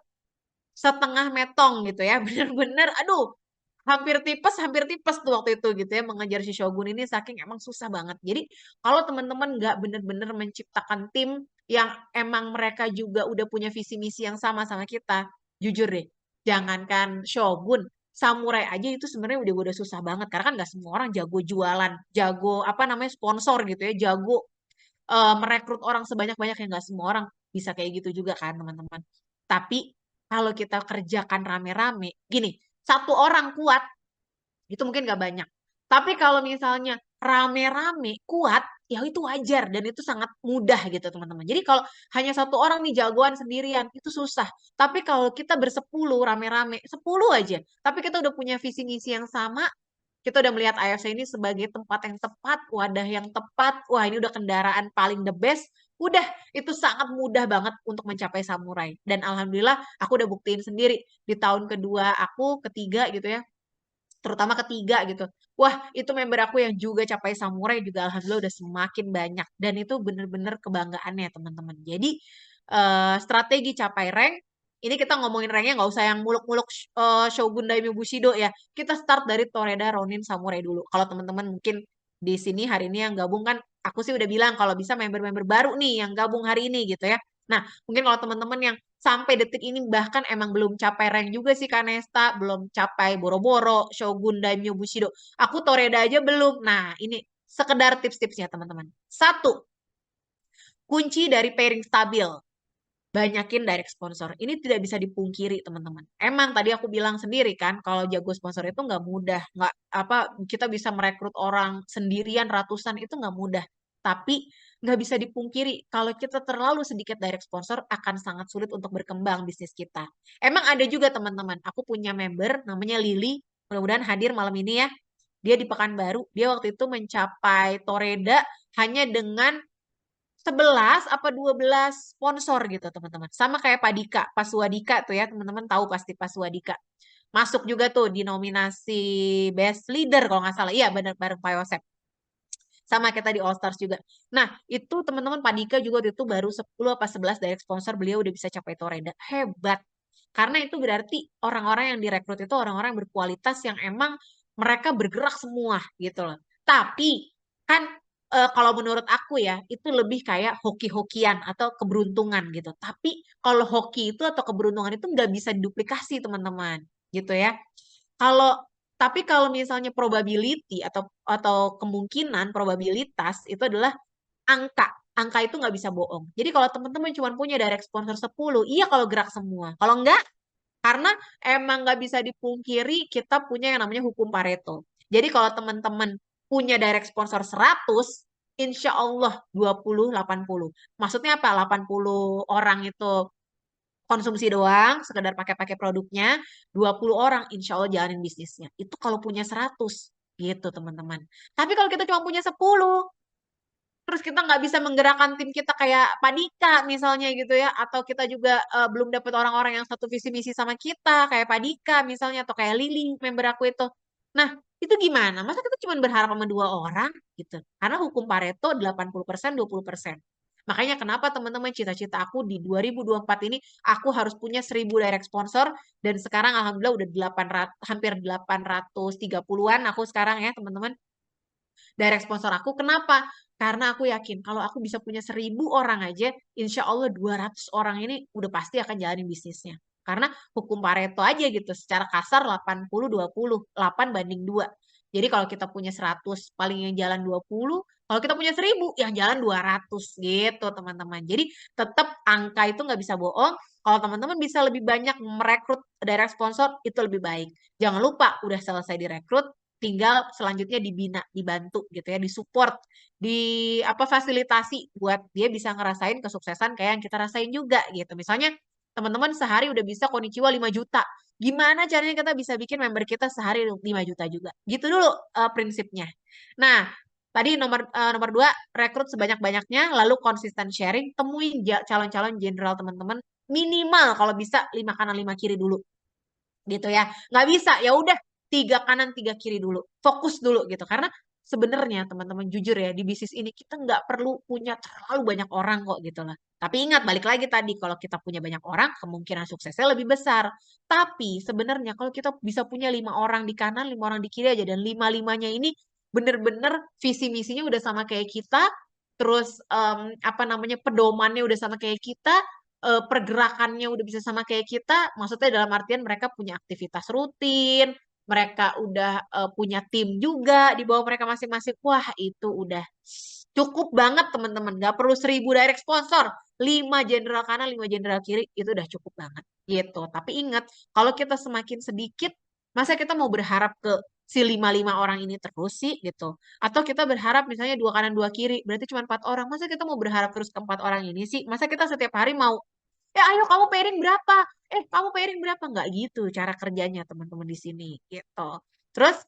S1: setengah metong gitu ya, bener-bener, aduh, hampir tipes tuh waktu itu gitu ya mengejar si Shogun ini saking emang susah banget. Jadi kalau teman-teman nggak bener-bener menciptakan tim yang emang mereka juga udah punya visi misi yang sama sama kita, jujur deh, jangankan Shogun, Samurai aja itu sebenarnya udah susah banget karena kan nggak semua orang jago jualan, jago apa namanya sponsor gitu ya, jago merekrut orang sebanyak-banyak yang nggak semua orang bisa kayak gitu juga kan teman-teman. Tapi kalau kita kerjakan rame-rame, gini, satu orang kuat itu mungkin nggak banyak. Tapi kalau misalnya rame-rame kuat, ya itu wajar dan itu sangat mudah gitu teman-teman. Jadi kalau hanya satu orang nih jagoan sendirian itu susah. Tapi kalau kita bersepuluh rame-rame, 10 aja. Tapi kita udah punya visi misi yang sama, kita udah melihat AFC ini sebagai tempat yang tepat, wadah yang tepat. Wah, ini udah kendaraan paling the best. Udah, itu sangat mudah banget untuk mencapai samurai. Dan alhamdulillah aku udah buktiin sendiri di tahun kedua aku, ketiga gitu ya, terutama ketiga gitu. Wah, itu member aku yang juga capai samurai juga alhamdulillah udah semakin banyak dan itu bener-bener kebanggaannya teman-teman. Jadi strategi capai rank ini kita ngomongin ranknya nggak usah yang muluk-muluk Shogun Daimyo Bushido ya. Kita start dari Toreda Ronin Samurai dulu. Kalau teman-teman mungkin di sini hari ini yang gabung kan aku sih udah bilang kalau bisa member-member baru nih yang gabung hari ini gitu ya. Nah, mungkin kalau teman-teman yang sampai detik ini bahkan emang belum capai rank juga sih Kanesta, belum capai Boro-Boro, Shogun, Daimyo, Bushido. Aku Toreda aja belum. Nah, ini sekedar tips-tipsnya teman-teman. Satu, kunci dari pairing stabil. Banyakin direct sponsor. Ini tidak bisa dipungkiri teman-teman. Emang tadi aku bilang sendiri kan, kalau jago sponsor itu nggak mudah. Nggak apa kita bisa merekrut orang sendirian ratusan itu nggak mudah. Tapi nggak bisa dipungkiri kalau kita terlalu sedikit direct sponsor akan sangat sulit untuk berkembang bisnis kita. Emang ada juga teman-teman, aku punya member namanya Lily, mudah-mudahan hadir malam ini ya. Dia di Pekanbaru, dia waktu itu mencapai Toreda hanya dengan 11 apa 12 sponsor gitu teman-teman. Sama kayak Pak Dika, Pak Swadika tuh ya teman-teman tahu pasti Pak Swadika. Masuk juga tuh di nominasi Best Leader kalau nggak salah. Iya benar bareng Pak Yosep. Sama kita di All Stars juga. Nah, itu teman-teman Pak Dika juga waktu itu baru 10 apa 11 direct sponsor beliau udah bisa capai Toreda. Hebat. Karena itu berarti orang-orang yang direkrut itu orang-orang yang berkualitas yang emang mereka bergerak semua gitu loh. Tapi kan kalau menurut aku ya itu lebih kayak hoki-hokian atau keberuntungan gitu. Tapi kalau hoki itu atau keberuntungan itu nggak bisa diduplikasi teman-teman gitu ya. Kalau tapi kalau misalnya probability atau kemungkinan probabilitas itu adalah angka. Angka itu nggak bisa bohong. Jadi kalau teman-teman cuma punya direct sponsor 10, iya kalau gerak semua. Kalau enggak, karena emang nggak bisa dipungkiri kita punya yang namanya hukum Pareto. Jadi kalau teman-teman punya direct sponsor 100, insya Allah 20-80. Maksudnya apa? 80 orang itu konsumsi doang, sekedar pakai-pakai produknya, 20 orang insya Allah jalanin bisnisnya. Itu kalau punya 100 gitu teman-teman. Tapi kalau kita cuma punya 10, terus kita nggak bisa menggerakkan tim kita kayak Padika misalnya gitu ya, atau kita juga belum dapat orang-orang yang satu visi misi sama kita, kayak Padika misalnya, atau kayak Lili, member aku itu. Nah, itu gimana? Masa kita cuma berharap sama 2 orang gitu? Karena hukum Pareto 80%, 20%. Makanya kenapa teman-teman cita-cita aku di 2024 ini aku harus punya 1.000 direct sponsor dan sekarang alhamdulillah udah 800 hampir 830-an aku sekarang ya teman-teman direct sponsor aku. Kenapa? Karena aku yakin kalau aku bisa punya 1.000 orang aja, insya Allah 200 orang ini udah pasti akan jalanin bisnisnya. Karena hukum Pareto aja gitu, secara kasar 80-20, 8 banding 2. Jadi kalau kita punya 100, paling yang jalan 20, kalau kita punya 1.000, yang jalan 200 gitu teman-teman. Jadi tetap angka itu nggak bisa bohong. Kalau teman-teman bisa lebih banyak merekrut direct sponsor, itu lebih baik. Jangan lupa, udah selesai direkrut, tinggal selanjutnya dibina, dibantu gitu ya, disupport, di apa fasilitasi buat dia bisa ngerasain kesuksesan kayak yang kita rasain juga gitu. Misalnya teman-teman sehari udah bisa konnichiwa 5 juta. Gimana caranya kita bisa bikin member kita sehari 5 juta juga? Gitu dulu prinsipnya. Nah, tadi nomor 2, rekrut sebanyak-banyaknya, lalu konsisten sharing, temuin calon-calon jenderal teman-teman minimal kalau bisa 5 kanan 5 kiri dulu gitu ya. Nggak bisa, ya udah 3 kanan 3 kiri dulu. Fokus dulu gitu. Karena sebenarnya teman-teman jujur ya di bisnis ini kita nggak perlu punya terlalu banyak orang kok gitu lah. Tapi ingat balik lagi tadi kalau kita punya banyak orang kemungkinan suksesnya lebih besar. Tapi sebenarnya kalau kita bisa punya 5 orang di kanan, 5 orang di kiri aja dan lima-limanya ini bener-bener visi misinya udah sama kayak kita, terus apa namanya pedomannya udah sama kayak kita, pergerakannya udah bisa sama kayak kita, maksudnya dalam artian mereka punya aktivitas rutin, mereka udah punya tim juga di bawah mereka masing-masing. Wah, itu udah cukup banget teman-teman. Gak perlu 1.000 direct sponsor. 5 jenderal kanan, 5 jenderal kiri, itu udah cukup banget. Gitu. Tapi ingat, kalau kita semakin sedikit, masa kita mau berharap ke si 5-5 orang ini terus sih gitu. Atau kita berharap misalnya 2 kanan 2 kiri, berarti cuma 4 orang. Masa kita mau berharap terus ke 4 orang ini sih? Masa kita setiap hari mau ayo kamu pairing berapa? Kamu pairing berapa? Nggak gitu cara kerjanya teman-teman di sini gitu. Terus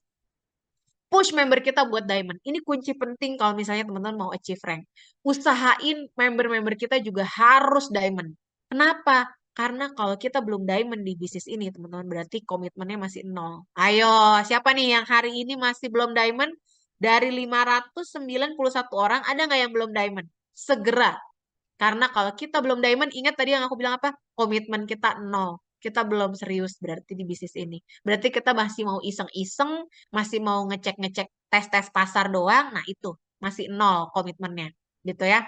S1: push member kita buat diamond. Ini kunci penting kalau misalnya teman-teman mau achieve rank. Usahain member-member kita juga harus diamond. Kenapa? Karena kalau kita belum diamond di bisnis ini, teman-teman, berarti komitmennya masih nol. Ayo, siapa nih yang hari ini masih belum diamond? Dari 591 orang, ada nggak yang belum diamond? Segera karena kalau kita belum diamond, ingat tadi yang aku bilang apa? Komitmen kita nol. Kita belum serius berarti di bisnis ini. Berarti kita masih mau iseng-iseng, masih mau ngecek-ngecek tes-tes pasar doang. Nah itu masih nol komitmennya, gitu ya.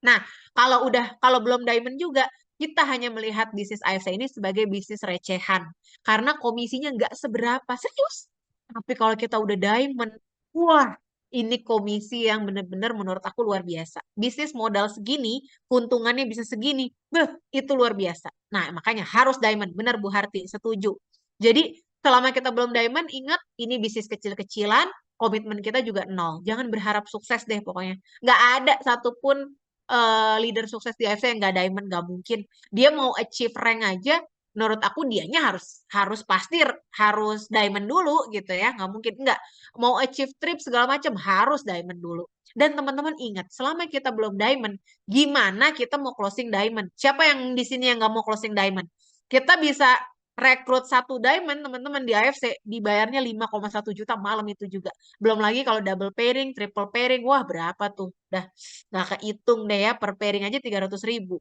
S1: Nah kalau belum diamond juga, kita hanya melihat bisnis AFC ini sebagai bisnis recehan. Karena komisinya nggak seberapa, serius. Tapi kalau kita udah diamond, wah ini komisi yang benar-benar menurut aku luar biasa. Bisnis modal segini, keuntungannya bisa segini. Beh, itu luar biasa. Nah, makanya harus diamond. Benar Bu Harti, setuju. Jadi, selama kita belum diamond, ingat ini bisnis kecil-kecilan. komitmen kita juga nol. Jangan berharap sukses deh pokoknya. Nggak ada satupun leader sukses di AFC yang nggak diamond, nggak mungkin. Dia mau achieve rank aja, menurut aku dianya harus harus pasti harus diamond dulu gitu ya. Nggak mungkin nggak mau achieve trip segala macam harus diamond dulu. Dan teman-teman ingat, selama kita belum diamond, gimana kita mau closing diamond? Siapa yang di sini yang nggak mau closing diamond? Kita bisa rekrut satu diamond teman-teman di AFC dibayarnya 5,1 juta malam itu juga. Belum lagi kalau double pairing, triple pairing, wah berapa tuh? Dah nggak kehitung deh ya, per pairing aja 300.000.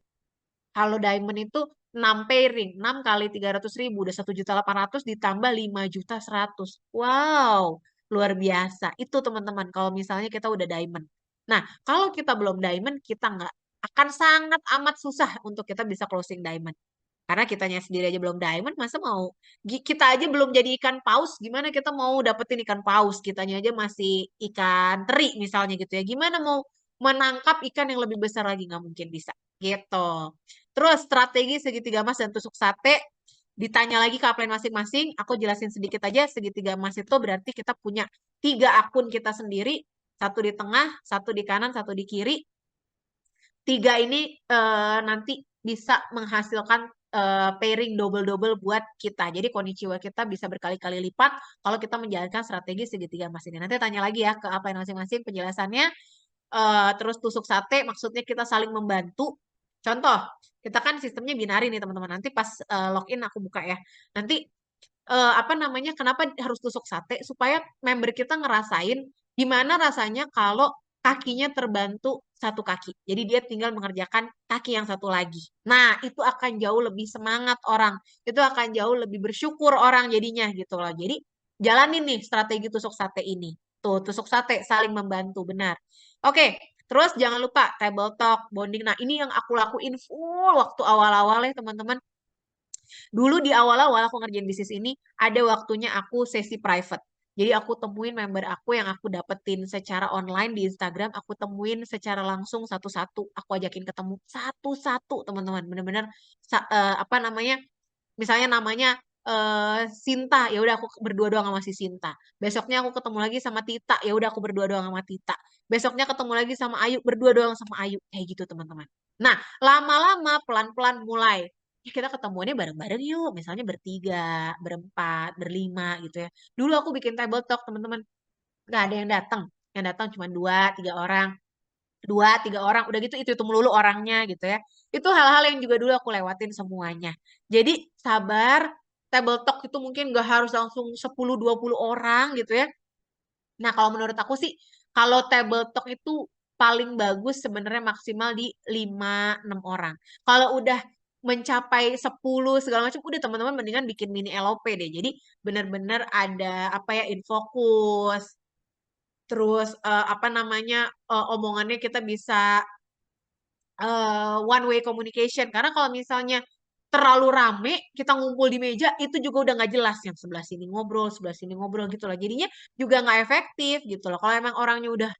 S1: Kalau diamond itu 6 pairing, 6 kali 300.000 udah 1.800.000 ditambah 5.100.000. Wow, luar biasa. Itu teman-teman kalau misalnya kita udah diamond. Nah, kalau kita belum diamond, kita nggak akan sangat amat susah untuk kita bisa closing diamond. Karena kitanya sendiri aja belum diamond, masa mau kita aja belum jadi ikan paus, gimana kita mau dapetin ikan paus? Kitanya aja masih ikan teri misalnya gitu ya. Gimana mau menangkap ikan yang lebih besar lagi? Nggak mungkin bisa. Gitu. Terus strategi segitiga emas dan tusuk sate, ditanya lagi ke upline masing-masing, aku jelasin sedikit aja, segitiga emas itu berarti kita punya 3 akun kita sendiri, satu di tengah, satu di kanan, satu di kiri. 3 ini nanti bisa menghasilkan pairing double-double buat kita. Jadi konnichiwa kita bisa berkali-kali lipat kalau kita menjalankan strategi segitiga emas ini. Nanti tanya lagi ya ke apa yang masing-masing penjelasannya. Terus tusuk sate maksudnya kita saling membantu. Contoh, kita kan sistemnya binari nih teman-teman. Nanti pas login aku buka ya. Nanti apa namanya, kenapa harus tusuk sate? Supaya member kita ngerasain gimana rasanya kalau kakinya terbantu satu kaki. Jadi dia tinggal mengerjakan kaki yang satu lagi. Nah, itu akan jauh lebih semangat orang. Itu akan jauh lebih bersyukur orang jadinya gitu loh. Jadi jalanin nih strategi tusuk sate ini. Tuh, tusuk sate saling membantu, benar. Oke, terus jangan lupa table talk, bonding. Nah, ini yang aku lakuin full waktu awal-awal ya teman-teman. Dulu di awal-awal aku ngerjain bisnis ini, ada waktunya aku sesi private. Jadi aku temuin member aku yang aku dapetin secara online di Instagram, aku temuin secara langsung satu-satu. Aku ajakin ketemu satu-satu, teman-teman. Bener-bener apa namanya? Misalnya namanya Sinta, ya udah aku berdua doang sama si Sinta. Besoknya aku ketemu lagi sama Tita, ya udah aku berdua doang sama Tita. Besoknya ketemu lagi sama Ayu, berdua doang sama Ayu. Kayak gitu, teman-teman. Nah, lama-lama pelan-pelan mulai ya kita ketemuannya bareng-bareng yuk, misalnya bertiga, berempat, berlima gitu ya. Dulu aku bikin table talk teman-teman, nggak ada yang datang cuma 2, 3 orang, 2, 3 orang, udah gitu itu melulu orangnya gitu ya. Itu hal-hal yang juga dulu aku lewatin semuanya. Jadi sabar, table talk itu mungkin nggak harus langsung 10, 20 orang gitu ya. Nah, kalau menurut aku sih, kalau table talk itu paling bagus sebenarnya maksimal di 5, 6 orang. Kalau udah mencapai 10 segala macam, udah teman-teman mendingan bikin mini LOP deh. Jadi benar-benar ada apa ya, infokus, terus apa namanya, omongannya kita bisa one way communication. Karena kalau misalnya terlalu rame, kita ngumpul di meja, itu juga udah nggak jelas. Yang sebelah sini ngobrol gitu loh. Jadinya juga nggak efektif gitu loh. Kalau emang orangnya udah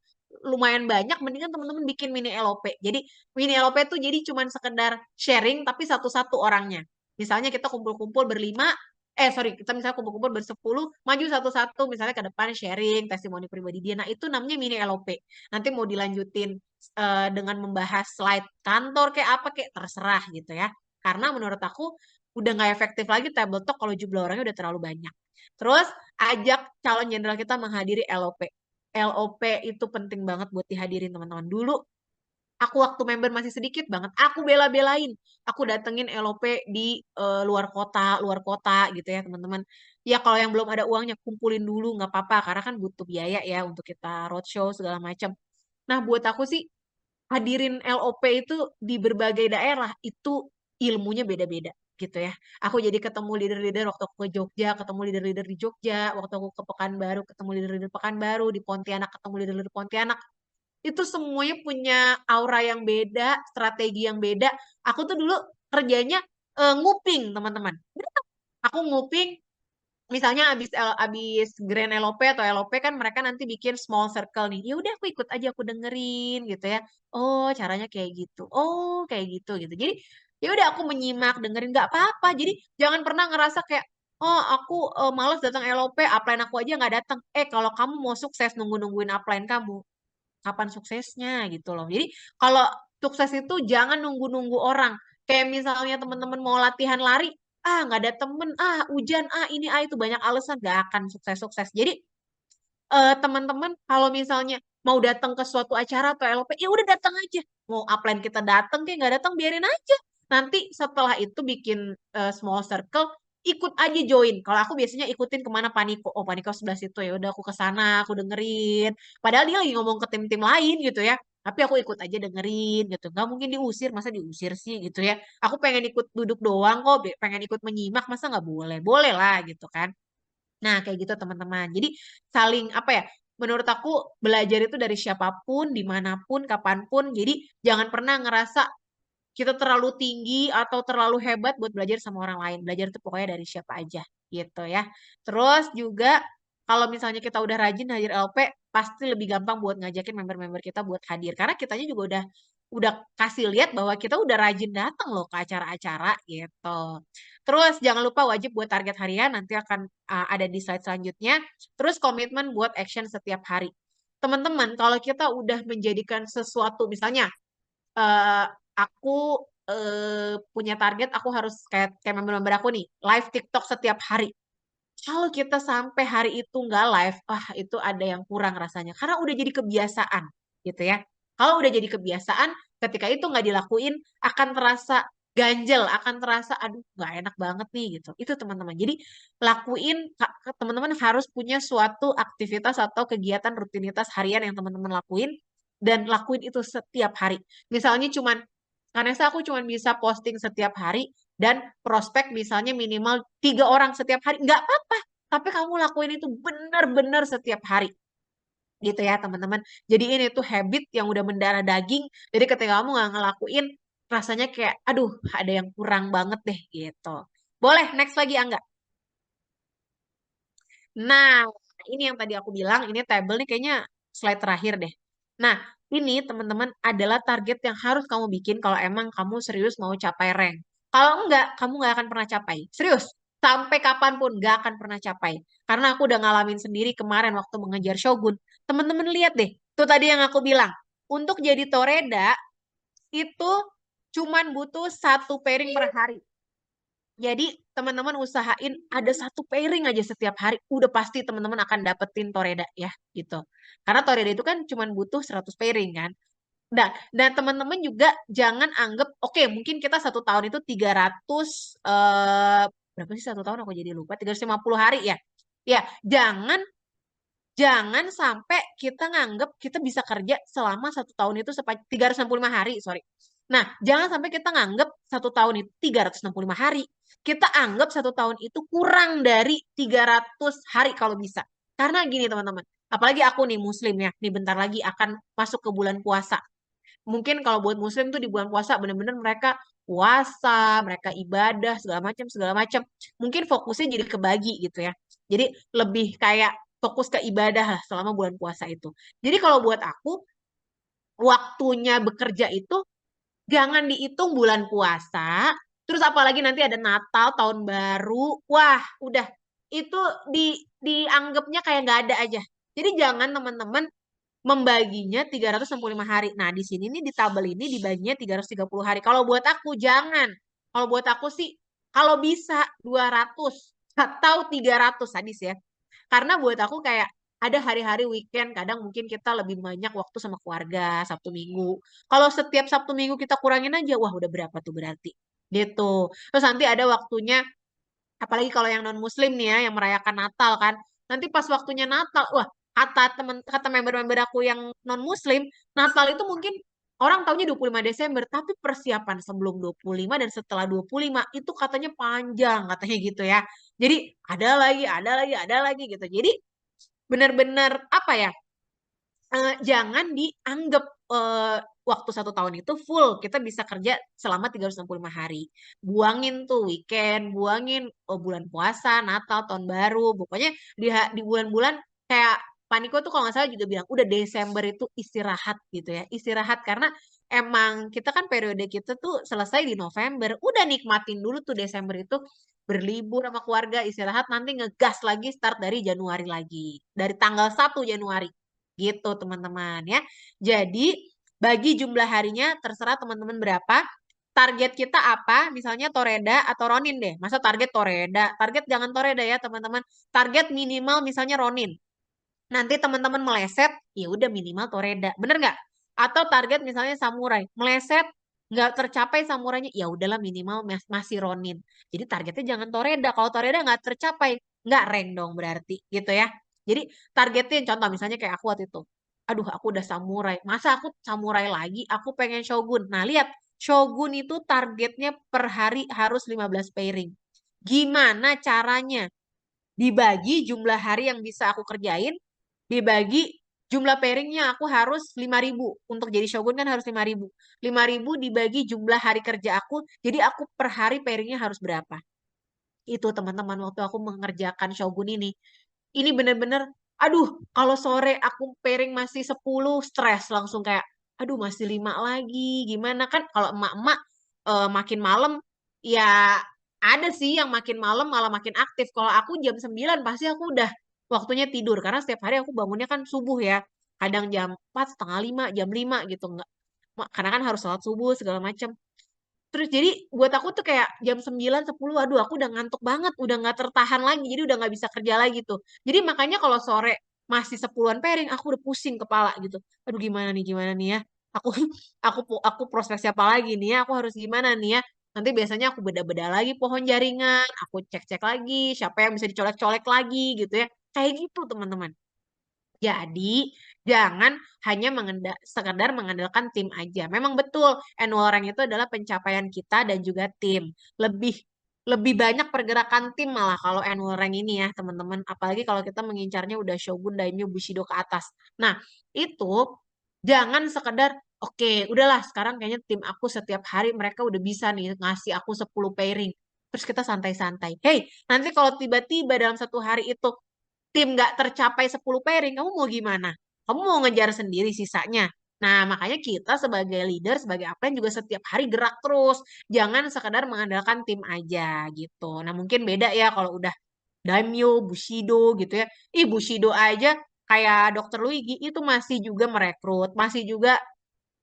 S1: lumayan banyak, mendingan teman-teman bikin mini LOP. Jadi mini LOP tuh jadi cuman sekedar sharing, tapi satu-satu orangnya. Misalnya kita kumpul-kumpul berlima, sorry, kita misalnya kumpul-kumpul bersepuluh, maju satu-satu, misalnya ke depan sharing, testimoni pribadi dia. Nah, itu namanya mini LOP. Nanti mau dilanjutin dengan membahas slide kantor kayak apa kayak terserah gitu ya. Karena menurut aku udah nggak efektif lagi table talk kalau jumlah orangnya udah terlalu banyak. Terus ajak calon jenderal kita menghadiri LOP. LOP itu penting banget buat dihadirin teman-teman. Dulu aku waktu member masih sedikit banget, aku bela-belain. Aku datengin LOP di luar kota gitu ya teman-teman. Ya kalau yang belum ada uangnya kumpulin dulu nggak apa-apa karena kan butuh biaya ya untuk kita roadshow segala macam. Nah buat aku sih hadirin LOP itu di berbagai daerah itu ilmunya beda-beda gitu ya. Aku jadi ketemu leader-leader waktu aku ke Jogja, ketemu leader-leader di Jogja, waktu aku ke Pekanbaru, ketemu leader-leader Pekanbaru, di Pontianak, ketemu leader-leader Pontianak. Itu semuanya punya aura yang beda, strategi yang beda. Aku tuh dulu kerjanya nguping, teman-teman. Aku nguping, misalnya abis Grand LOP atau LOP kan mereka nanti bikin small circle nih. Ya udah aku ikut aja aku dengerin gitu ya. Oh, caranya kayak gitu. Oh, kayak gitu gitu. Jadi ya udah aku menyimak dengerin nggak apa-apa. Jadi jangan pernah ngerasa kayak oh aku males datang LOP, upline aku aja nggak datang. Kalau kamu mau sukses nungguin upline kamu, kapan suksesnya gitu loh. Jadi kalau sukses itu jangan nunggu-nunggu orang. Kayak misalnya teman-teman mau latihan lari, nggak ada temen, hujan, ini, itu banyak alasan nggak akan sukses-sukses. Jadi teman-teman kalau misalnya mau datang ke suatu acara atau LP, ya udah datang aja. Mau upline kita datang kayak nggak datang biarin aja. Nanti setelah itu bikin small circle, ikut aja join. Kalau aku biasanya ikutin kemana Paniko. Oh Paniko sebelah situ ya udah aku ke sana, aku dengerin. Padahal dia lagi ngomong ke tim-tim lain gitu ya. Tapi aku ikut aja dengerin gitu. Nggak mungkin diusir, masa diusir sih gitu ya. Aku pengen ikut duduk doang kok, pengen ikut menyimak, masa nggak boleh? Boleh lah gitu kan. Nah, kayak gitu teman-teman. Jadi saling apa ya? Menurut aku belajar itu dari siapapun, dimanapun, kapanpun. Jadi jangan pernah ngerasa kita terlalu tinggi atau terlalu hebat buat belajar sama orang lain. Belajar itu pokoknya dari siapa aja gitu ya. Terus juga kalau misalnya kita udah rajin hadir LP, pasti lebih gampang buat ngajakin member-member kita buat hadir. Karena kitanya juga udah kasih lihat bahwa kita udah rajin datang loh ke acara-acara gitu. Terus jangan lupa wajib buat target harian, nanti akan ada di slide selanjutnya. Terus komitmen buat action setiap hari. Teman-teman, kalau kita udah menjadikan sesuatu, misalnya eh, aku punya target, aku harus kayak member-member aku nih, live TikTok setiap hari. Kalau kita sampai hari itu nggak live, itu ada yang kurang rasanya. Karena udah jadi kebiasaan, gitu ya. Kalau udah jadi kebiasaan, ketika itu nggak dilakuin, akan terasa ganjel, akan terasa, aduh nggak enak banget nih, gitu. Itu teman-teman. Jadi lakuin, teman-teman harus punya suatu aktivitas atau kegiatan rutinitas harian yang teman-teman lakuin, dan lakuin itu setiap hari. Misalnya cuman, karena aku cuman bisa posting setiap hari, dan prospek misalnya minimal 3 orang setiap hari, nggak apa-apa. Tapi kamu lakuin itu benar-benar setiap hari. Gitu ya teman-teman. Jadi ini tuh habit yang udah mendarah daging. Jadi ketika kamu nggak ngelakuin, rasanya kayak, aduh ada yang kurang banget deh gitu. Boleh, next lagi Angga. Nah, ini yang tadi aku bilang, ini table nih kayaknya slide terakhir deh. Nah, ini teman-teman adalah target yang harus kamu bikin kalau emang kamu serius mau capai rank. Kalau enggak, kamu nggak akan pernah capai. Serius, sampai kapanpun nggak akan pernah capai. Karena aku udah ngalamin sendiri kemarin waktu mengejar Shogun. Teman-teman lihat deh, itu tadi yang aku bilang. Untuk jadi Toreda, itu cuman butuh 1 pairing per hari. Jadi teman-teman usahain ada 1 pairing aja setiap hari, udah pasti teman-teman akan dapetin Toreda ya gitu. Karena Toreda itu kan cuma butuh 100 pairing kan. Dan teman-teman juga jangan anggap, oke mungkin kita 1 tahun itu 300, berapa sih 1 tahun aku jadi lupa, 350 hari ya. Ya, jangan jangan sampai kita nganggep kita bisa kerja selama 1 tahun itu 365 hari, sorry. Nah, jangan sampai kita nganggep 1 tahun itu 365 hari. Kita anggap 1 tahun itu kurang dari 300 hari kalau bisa. Karena gini teman-teman, apalagi aku nih muslim ya, nih bentar lagi akan masuk ke bulan puasa. Mungkin kalau buat muslim tuh di bulan puasa bener-bener mereka puasa, mereka ibadah segala macam segala macam. Mungkin fokusnya jadi kebagi gitu ya. Jadi lebih kayak fokus ke ibadah lah selama bulan puasa itu. Jadi kalau buat aku waktunya bekerja itu jangan dihitung bulan puasa, terus apalagi nanti ada Natal, tahun baru, wah udah itu dianggapnya kayak nggak ada aja. Jadi jangan teman-teman membaginya 365 hari. Nah, di sini nih di tabel ini dibaginya 330 hari. Kalau buat aku jangan. Kalau buat aku sih kalau bisa 200 atau 300 sadis ya. Karena buat aku kayak ada hari-hari weekend, kadang mungkin kita lebih banyak waktu sama keluarga, Sabtu Minggu. Kalau setiap Sabtu Minggu kita kurangin aja, wah udah berapa tuh berarti. Gitu. Terus nanti ada waktunya, apalagi kalau yang non muslim nih ya yang merayakan Natal kan, nanti pas waktunya Natal, wah kata member-member aku yang non muslim, Natal itu mungkin orang taunya 25 Desember, tapi persiapan sebelum 25 dan setelah 25 itu katanya panjang katanya gitu ya. Jadi ada lagi gitu. Jadi benar-benar apa ya, jangan dianggap eh, waktu 1 tahun itu full kita bisa kerja selama 365 hari. Buangin tuh weekend, buangin bulan puasa, Natal, tahun baru. Pokoknya di bulan-bulan kayak Paniko tuh kalau nggak salah juga bilang udah Desember itu istirahat gitu ya. Istirahat karena emang kita kan periode kita tuh selesai di November. Udah nikmatin dulu tuh Desember itu. berlibur sama keluarga, istirahat, nanti ngegas lagi start dari Januari lagi. Dari tanggal 1 Januari. Gitu teman-teman ya. Jadi bagi jumlah harinya terserah teman-teman berapa. Target kita apa? Misalnya Toreda atau Ronin deh. Masa target Toreda? Target jangan Toreda ya teman-teman. Target minimal misalnya Ronin. Nanti teman-teman meleset, ya udah minimal Toreda. Bener nggak? Atau target misalnya Samurai. Meleset, nggak tercapai Samurainya, ya udahlah minimal masih Ronin. Jadi targetnya jangan Toreda. Kalau Toreda nggak tercapai, nggak rank dong berarti gitu ya. Jadi targetnya contoh misalnya kayak aku waktu itu. Aduh, aku udah Samurai. Masa aku Samurai lagi? Aku pengen Shogun. Nah, lihat. Shogun itu targetnya per hari harus 15 pairing. Gimana caranya? Dibagi jumlah hari yang bisa aku kerjain, dibagi jumlah pairingnya aku harus 5.000. Untuk jadi Shogun kan harus 5.000. 5.000 dibagi jumlah hari kerja aku, jadi aku per hari pairingnya harus berapa. Itu teman-teman waktu aku mengerjakan Shogun ini. Ini bener-bener, aduh, kalau sore aku pairing masih 10, stres langsung kayak, aduh masih 5 lagi, gimana kan kalau emak-emak makin malam, ya ada sih yang makin malam malah makin aktif. Kalau aku jam 9 pasti aku udah waktunya tidur, karena setiap hari aku bangunnya kan subuh ya, kadang jam 4, setengah 5, jam 5 gitu, nggak, karena kan harus sholat subuh segala macam. Terus jadi buat aku tuh kayak jam 9, 10, aduh aku udah ngantuk banget, udah nggak tertahan lagi, jadi udah nggak bisa kerja lagi tuh. Jadi makanya kalau sore masih 10-an pairing, aku udah pusing kepala gitu. Aduh gimana nih ya? Aku aku proses apa lagi nih ya? Aku harus gimana nih ya? Nanti biasanya aku beda-beda lagi pohon jaringan, aku cek-cek lagi, siapa yang bisa dicolek-colek lagi gitu ya. Kayak gitu teman-teman. Jadi, jangan hanya sekedar mengandalkan tim aja. Memang betul, annual rank itu adalah pencapaian kita dan juga tim. Lebih lebih banyak pergerakan tim malah kalau annual rank ini ya, teman-teman. Apalagi kalau kita mengincarnya udah Shogun, Daimyo, Bushido ke atas. Nah, itu jangan sekedar oke, udahlah sekarang kayaknya tim aku setiap hari mereka udah bisa nih ngasih aku 10 pairing. Terus kita santai-santai. Hey, nanti kalau tiba-tiba dalam satu hari itu tim nggak tercapai 10 pairing, kamu mau gimana? Kamu mau ngejar sendiri sisanya. Nah, makanya kita sebagai leader, sebagai apa yang juga setiap hari gerak terus. Jangan sekedar mengandalkan tim aja gitu. Nah, mungkin beda ya kalau udah Daimyo, Bushido gitu ya. Ih, Bushido aja kayak Dokter Luigi itu masih juga merekrut, masih juga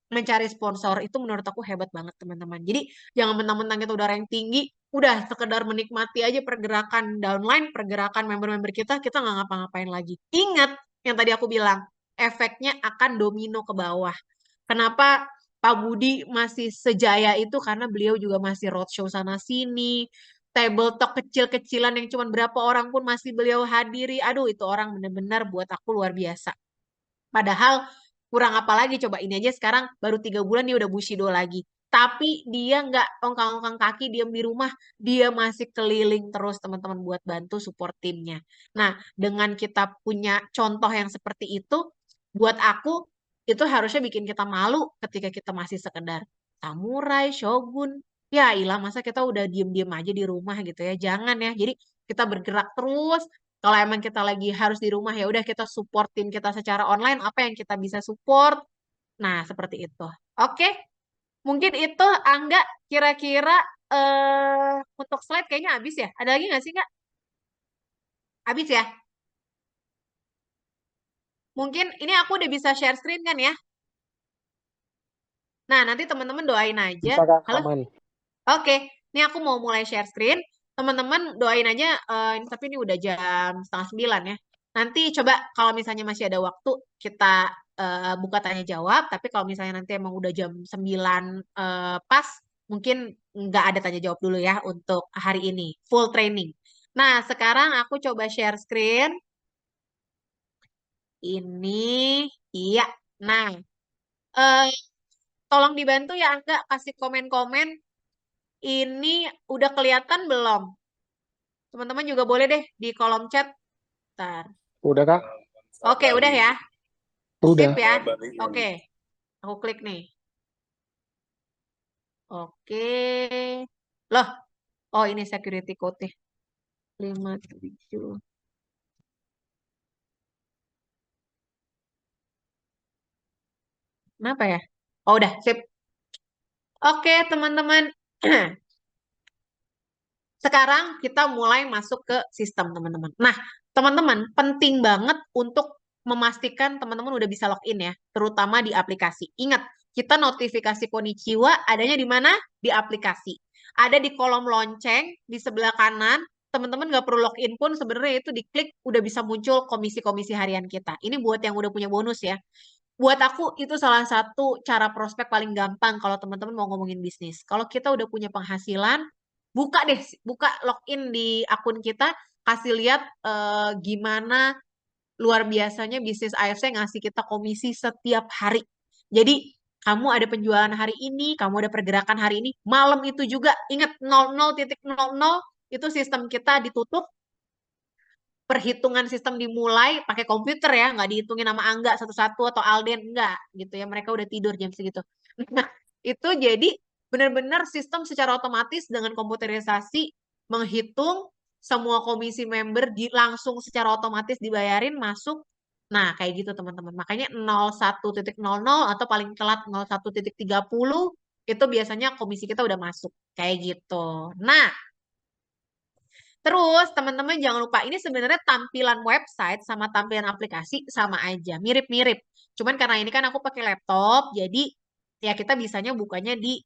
S1: mencari sponsor. Itu menurut aku hebat banget teman-teman. Jadi jangan mentang-mentang kita udah rank tinggi, udah sekedar menikmati aja pergerakan downline, pergerakan member-member kita nggak ngapa-ngapain lagi. Ingat yang tadi aku bilang, efeknya akan domino ke bawah. Kenapa Pak Budi masih sejaya itu? Karena beliau juga masih roadshow sana sini, table talk kecil-kecilan yang cuma berapa orang pun masih beliau hadiri. Aduh, itu orang bener-bener buat aku luar biasa. Padahal kurang apa lagi coba, ini aja sekarang baru 3 bulan dia udah Bushido lagi. Tapi dia nggak ongkang-ongkang kaki diam di rumah, dia masih keliling terus teman-teman buat bantu support timnya. Nah, dengan kita punya contoh yang seperti itu, buat aku itu harusnya bikin kita malu ketika kita masih sekedar samurai, shogun. Ya ilah, masa kita udah diem-diem aja di rumah gitu ya. Jangan ya. Jadi kita bergerak terus, kalau emang kita lagi harus di rumah ya udah kita support tim kita secara online, apa yang kita bisa support. Nah, seperti itu. Oke, mungkin itu Angga kira-kira untuk slide kayaknya habis ya. Ada lagi nggak sih Kak? Habis ya? Mungkin ini aku udah bisa share screen kan ya? Nah, nanti teman-teman doain aja.
S2: Bisa Kak,
S1: Halo?
S2: aman.
S1: Oke, ini aku mau mulai share screen. Teman-teman doain aja, tapi ini udah jam setengah 9 ya. Nanti coba kalau misalnya masih ada waktu, kita buka tanya jawab. Tapi kalau misalnya nanti emang udah jam 9 pas, mungkin nggak ada tanya jawab dulu ya untuk hari ini. Full training. Nah, sekarang aku coba share screen. Ini, iya. Nah, eh, tolong dibantu ya Angga kasih komen-komen. Ini udah kelihatan belum? Teman-teman juga boleh deh di kolom chat. Ntar.
S2: Udah Kak?
S1: Oke, udah ya. Sip
S2: Udah.
S1: ya. Oke, aku klik nih. Oke. Loh, oh ini security code-nya. 57. Kenapa ya? Oh, udah, sip. Oke, teman-teman. Sekarang kita mulai masuk ke sistem, teman-teman. Nah, teman-teman, penting banget untuk memastikan teman-teman udah bisa login ya, terutama di aplikasi. Ingat, kita notifikasi Konnichiwa adanya di mana? Di aplikasi. Ada di kolom lonceng di sebelah kanan. Teman-teman nggak perlu login pun sebenarnya itu diklik udah bisa muncul komisi-komisi harian kita. Ini buat yang udah punya bonus ya. Buat aku itu salah satu cara prospek paling gampang kalau teman-teman mau ngomongin bisnis. Kalau kita udah punya penghasilan, buka deh, buka login di akun kita, kasih lihat gimana luar biasanya bisnis AFC ngasih kita komisi setiap hari. Jadi kamu ada penjualan hari ini, kamu ada pergerakan hari ini, malam itu juga ingat 00.00 itu sistem kita ditutup, perhitungan sistem dimulai pakai komputer ya, nggak dihitungin sama Angga satu-satu atau Alden, enggak gitu ya, mereka udah tidur jam segitu. Nah, itu jadi benar-benar sistem secara otomatis dengan komputerisasi menghitung semua komisi member langsung secara otomatis dibayarin masuk. Nah, kayak gitu teman-teman. Makanya 01.00 atau paling telat 01.30 itu biasanya komisi kita udah masuk. Kayak gitu. Nah, terus teman-teman jangan lupa ini sebenarnya tampilan website sama tampilan aplikasi sama aja, mirip-mirip. Cuman karena ini kan aku pakai laptop, jadi ya kita bisanya bukanya di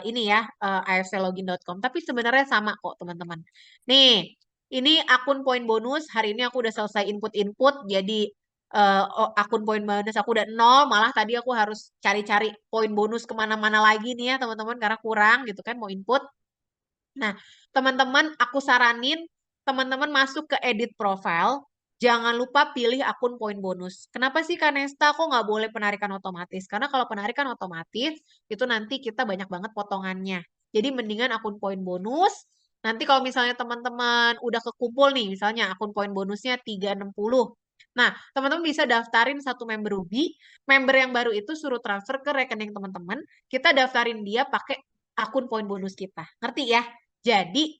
S1: ini ya afclogin.com. Tapi sebenarnya sama kok teman-teman. Nih, ini akun poin bonus. Hari ini aku udah selesai input-input, jadi akun poin bonus aku udah nol. Malah tadi aku harus cari-cari poin bonus kemana-mana lagi nih ya teman-teman karena kurang gitu kan mau input. Nah, teman-teman, aku saranin teman-teman masuk ke edit profile. Jangan lupa pilih akun poin bonus. Kenapa sih Kanesta kok nggak boleh penarikan otomatis? Karena kalau penarikan otomatis, itu nanti kita banyak banget potongannya. Jadi mendingan akun poin bonus. Nanti kalau misalnya teman-teman udah kekumpul nih, misalnya akun poin bonusnya 360. Nah, teman-teman bisa daftarin satu member Ruby. Member yang baru itu suruh transfer ke rekening teman-teman. Kita daftarin dia pakai akun poin bonus kita. Ngerti ya? Jadi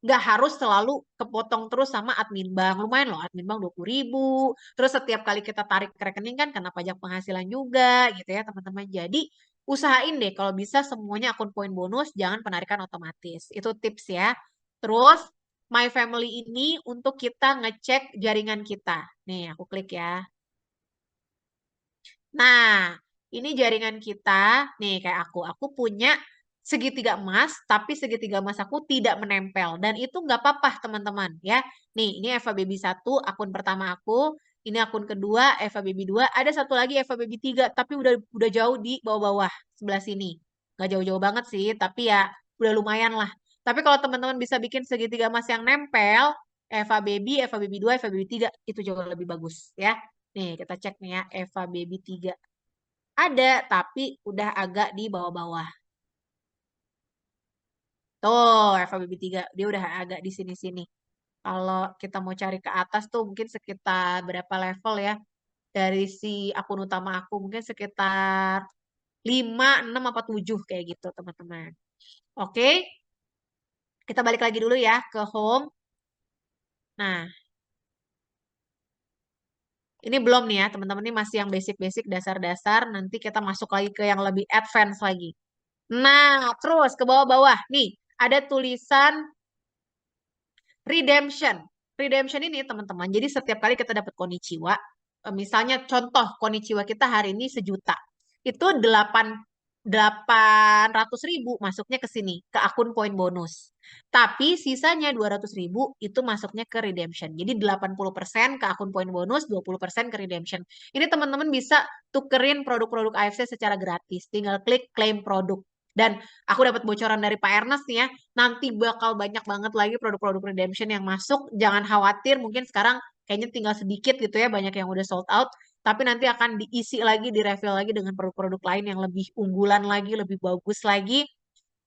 S1: nggak harus selalu kepotong terus sama admin bank. Lumayan loh admin bank 20.000. Terus setiap kali kita tarik ke rekening kan kena pajak penghasilan juga gitu ya teman-teman. Jadi usahain deh kalau bisa semuanya akun poin bonus, jangan penarikan otomatis. Itu tips ya. Terus My Family ini untuk kita ngecek jaringan kita. Nih aku klik ya. Nah, ini jaringan kita. Nih, kayak aku. Aku punya segitiga emas, tapi segitiga emas aku tidak menempel. Dan itu nggak apa-apa, teman-teman. Ya, nih, ini Eva Baby 1, akun pertama aku. Ini akun kedua, Eva Baby 2. Ada satu lagi Eva Baby 3, tapi udah jauh di bawah-bawah, sebelah sini. Nggak jauh-jauh banget sih, tapi ya udah lumayan lah. Tapi kalau teman-teman bisa bikin segitiga emas yang nempel, Eva Baby 2, Eva Baby 3, itu jauh lebih bagus ya. Nih, kita cek nih ya, Eva Baby 3. Ada, tapi udah agak di bawah-bawah. Tuh, Eva Baby 3. Dia udah agak di sini-sini. Kalau kita mau cari ke atas tuh mungkin sekitar berapa level ya. Dari si akun utama aku mungkin sekitar 5, 6, apa 7 kayak gitu teman-teman. Oke, kita balik lagi dulu ya ke home. Nah, ini belum nih ya teman-teman. Ini masih yang basic-basic dasar-dasar. Nanti kita masuk lagi ke yang lebih advance lagi. Nah, terus ke bawah-bawah. Nih, ada tulisan redemption. Redemption ini teman-teman, jadi setiap kali kita dapat konnichiwa, misalnya contoh konnichiwa kita hari ini 1 juta, itu 800.000 masuknya ke sini, ke akun poin bonus. Tapi sisanya 200.000 itu masuknya ke redemption. Jadi 80% ke akun poin bonus, 20% ke redemption. Ini teman-teman bisa tukerin produk-produk AFC secara gratis. Tinggal klik claim produk. Dan aku dapat bocoran dari Pak Ernest nih ya, nanti bakal banyak banget lagi produk-produk redemption yang masuk. Jangan khawatir, mungkin sekarang kayaknya tinggal sedikit gitu ya, banyak yang udah sold out. Tapi nanti akan diisi lagi, direfill lagi dengan produk-produk lain yang lebih unggulan lagi, lebih bagus lagi.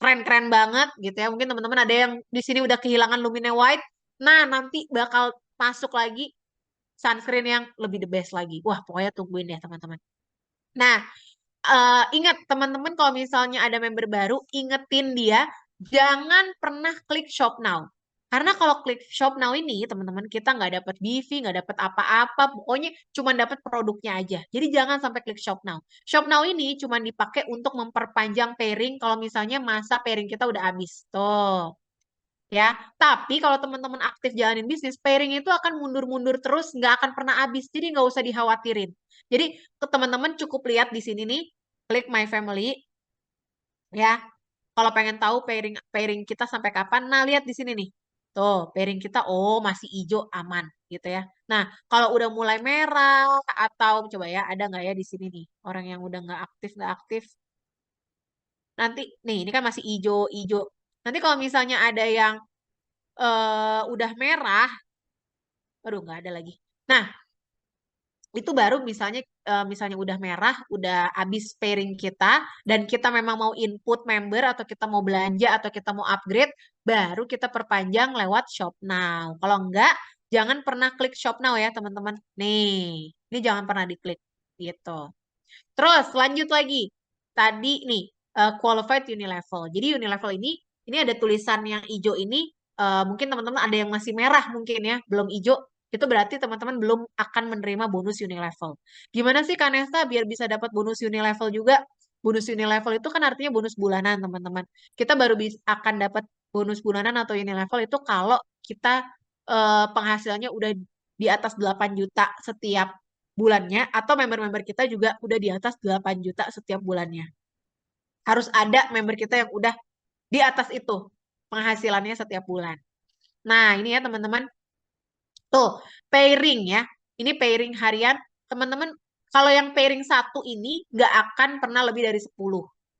S1: Keren-keren banget gitu ya. Mungkin teman-teman ada yang di sini udah kehilangan Lumine White. Nah, nanti bakal masuk lagi sunscreen yang lebih the best lagi. Wah, pokoknya tungguin ya teman-teman. Nah, ingat teman-teman kalau misalnya ada member baru, ingetin dia jangan pernah klik shop now. Karena kalau klik shop now ini, teman-teman, kita nggak dapat BV, nggak dapat apa-apa, pokoknya cuma dapat produknya aja. Jadi jangan sampai klik shop now. Shop now ini cuma dipakai untuk memperpanjang pairing kalau misalnya masa pairing kita udah habis. Tuh. ya. Tapi kalau teman-teman aktif jalanin bisnis, pairing itu akan mundur-mundur terus, nggak akan pernah habis. Jadi nggak usah dikhawatirin. Jadi ke teman-teman cukup lihat di sini nih, klik My Family, ya. Kalau pengen tahu pairing pairing kita sampai kapan, nah lihat di sini nih. Tuh, pairing kita oh masih hijau aman gitu ya. Nah, kalau udah mulai merah atau coba ya ada nggak ya di sini nih orang yang udah nggak aktif. Nanti nih ini kan masih hijau. Nanti kalau misalnya ada yang udah merah, aduh nggak ada lagi. Nah, itu baru misalnya udah merah, udah habis pairing kita dan kita memang mau input member atau kita mau belanja atau kita mau upgrade, baru kita perpanjang lewat shop now. Kalau enggak, jangan pernah klik shop now ya, teman-teman. Nih, ini jangan pernah diklik gitu. Terus lanjut lagi. Tadi nih qualified unilevel. Jadi unilevel ini ada tulisan yang hijau ini mungkin teman-teman ada yang masih merah mungkin ya, belum hijau. Itu berarti teman-teman belum akan menerima bonus unilevel. Gimana sih Kanesta biar bisa dapat bonus unilevel juga? Bonus unilevel itu kan artinya bonus bulanan, teman-teman. Kita baru akan dapat bonus bulanan atau unilevel itu kalau kita penghasilannya udah di atas 8 juta setiap bulannya atau member-member kita juga udah di atas 8 juta setiap bulannya. Harus ada member kita yang udah di atas itu penghasilannya setiap bulan. Nah, ini ya teman-teman. Tuh, pairing ya. Ini pairing harian. Teman-teman, kalau yang pairing satu ini nggak akan pernah lebih dari 10.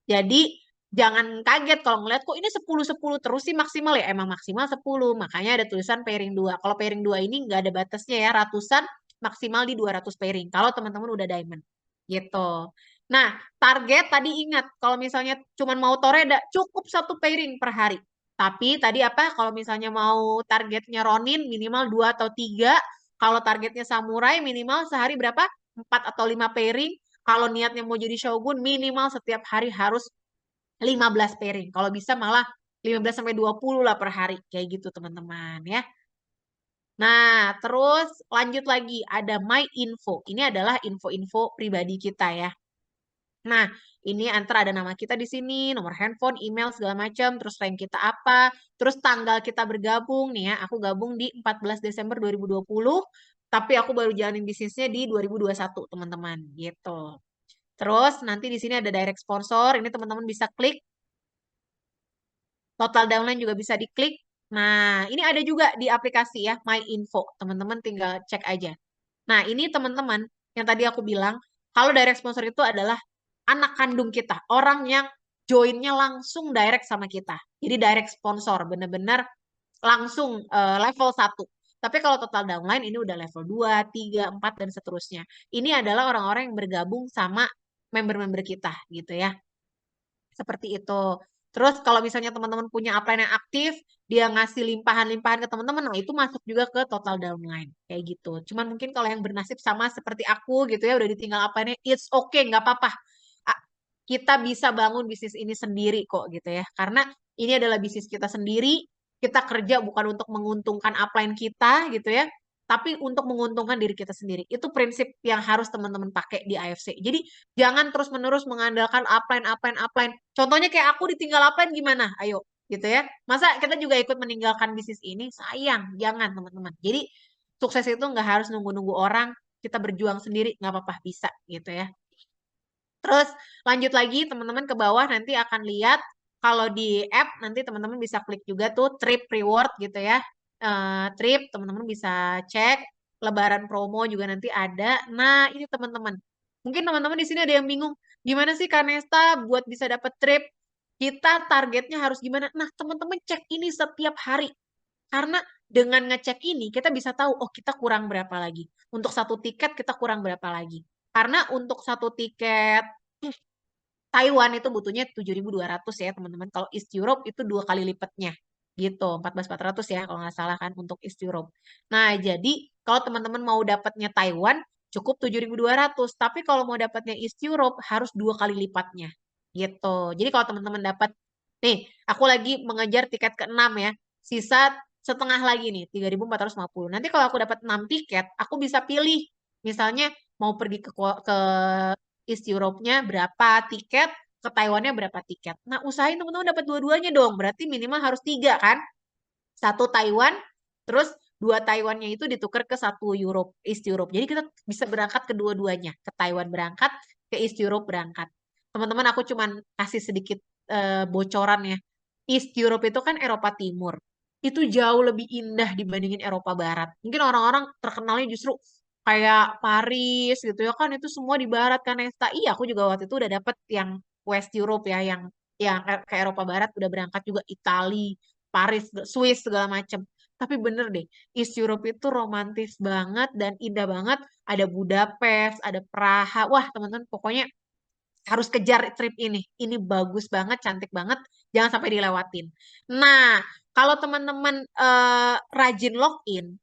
S1: Jadi, jangan kaget kalau ngeliat kok ini 10-10 terus sih maksimal ya. Emang maksimal 10. Makanya ada tulisan pairing 2. Kalau pairing 2 ini nggak ada batasnya ya. Ratusan maksimal di 200 pairing. Kalau teman-teman udah diamond. Gitu. Nah, target tadi ingat. Kalau misalnya cuma mau toreda, cukup satu pairing per hari. Tapi tadi apa? Kalau misalnya mau targetnya Ronin minimal 2 atau 3. Kalau targetnya Samurai minimal sehari berapa? 4 atau 5 pairing. Kalau niatnya mau jadi Shogun minimal setiap hari harus 15 pairing. Kalau bisa malah 15 sampai 20 lah per hari. Kayak gitu teman-teman ya. Nah, terus lanjut lagi ada My Info. Ini adalah info-info pribadi kita ya. Nah, ini antara ada nama kita di sini, nomor handphone, email, segala macam, terus rank kita apa, terus tanggal kita bergabung nih ya. Aku gabung di 14 Desember 2020, tapi aku baru jalanin bisnisnya di 2021, teman-teman, gitu. Terus nanti di sini ada direct sponsor, ini teman-teman bisa klik, total downline juga bisa diklik. Nah, ini ada juga di aplikasi ya, My Info. Teman-teman tinggal cek aja. Nah, ini teman-teman yang tadi aku bilang, kalau direct sponsor itu adalah anak kandung kita, orang yang joinnya langsung direct sama kita. Jadi direct sponsor, bener-bener langsung level 1. Tapi kalau total downline ini udah level 2, 3, 4, dan seterusnya. Ini adalah orang-orang yang bergabung sama member-member kita gitu ya. Seperti itu. Terus kalau misalnya teman-teman punya upline yang aktif, dia ngasih limpahan-limpahan ke teman-teman, nah itu masuk juga ke total downline. Kayak gitu. Cuman mungkin kalau yang bernasib sama seperti aku gitu ya, udah ditinggal upline-nya, it's okay, nggak apa-apa. Kita bisa bangun bisnis ini sendiri kok gitu ya. Karena ini adalah bisnis kita sendiri, kita kerja bukan untuk menguntungkan upline kita gitu ya, tapi untuk menguntungkan diri kita sendiri. Itu prinsip yang harus teman-teman pakai di AFC. Jadi jangan terus-menerus mengandalkan upline, upline, upline. Contohnya kayak aku ditinggal upline gimana? Ayo, gitu ya. Masa kita juga ikut meninggalkan bisnis ini? Sayang, jangan teman-teman. Jadi sukses itu nggak harus nunggu-nunggu orang, kita berjuang sendiri nggak apa-apa bisa gitu ya. Terus lanjut lagi teman-teman ke bawah nanti akan lihat kalau di app nanti teman-teman bisa klik juga tuh trip reward gitu ya. Trip teman-teman bisa cek lebaran promo juga nanti ada. Nah, ini teman-teman. Mungkin teman-teman di sini ada yang bingung, gimana sih Kanesta buat bisa dapat trip? Kita targetnya harus gimana? Nah, teman-teman cek ini setiap hari. Karena dengan ngecek ini kita bisa tahu, oh kita kurang berapa lagi. Untuk satu tiket kita kurang berapa lagi. Karena untuk satu tiket Taiwan itu butuhnya 7.200 ya teman-teman. Kalau East Europe itu 2 kali lipatnya gitu. 14.400 ya kalau nggak salah kan untuk East Europe. Nah jadi kalau teman-teman mau dapatnya Taiwan cukup 7.200. Tapi kalau mau dapatnya East Europe harus 2 kali lipatnya gitu. Jadi kalau teman-teman dapat, nih aku lagi mengejar tiket ke-6 ya. Sisa setengah lagi nih 3.450. Nanti kalau aku dapat 6 tiket aku bisa pilih. Misalnya mau pergi ke East Europe-nya berapa tiket, ke Taiwan-nya berapa tiket. Nah, usahain teman-teman dapat dua-duanya dong. Berarti minimal harus 3 kan? Satu Taiwan, terus dua Taiwannya itu ditukar ke satu Europe, East Europe. Jadi kita bisa berangkat kedua-duanya, ke Taiwan berangkat, ke East Europe berangkat. Teman-teman, aku cuman kasih sedikit bocoran ya. East Europe itu kan Eropa Timur. Itu jauh lebih indah dibandingin Eropa Barat. Mungkin orang-orang terkenalnya justru kayak Paris gitu ya kan, itu semua di barat kan Nesta. Iya, aku juga waktu itu udah dapet yang West Europe ya, yang ke Eropa Barat udah berangkat juga, Italia, Paris, Swiss segala macem. Tapi bener deh, East Europe itu romantis banget dan indah banget. Ada Budapest, ada Praha. Wah, teman-teman, pokoknya harus kejar trip ini. Ini bagus banget, cantik banget. Jangan sampai dilewatin. Nah, kalau teman-teman rajin login,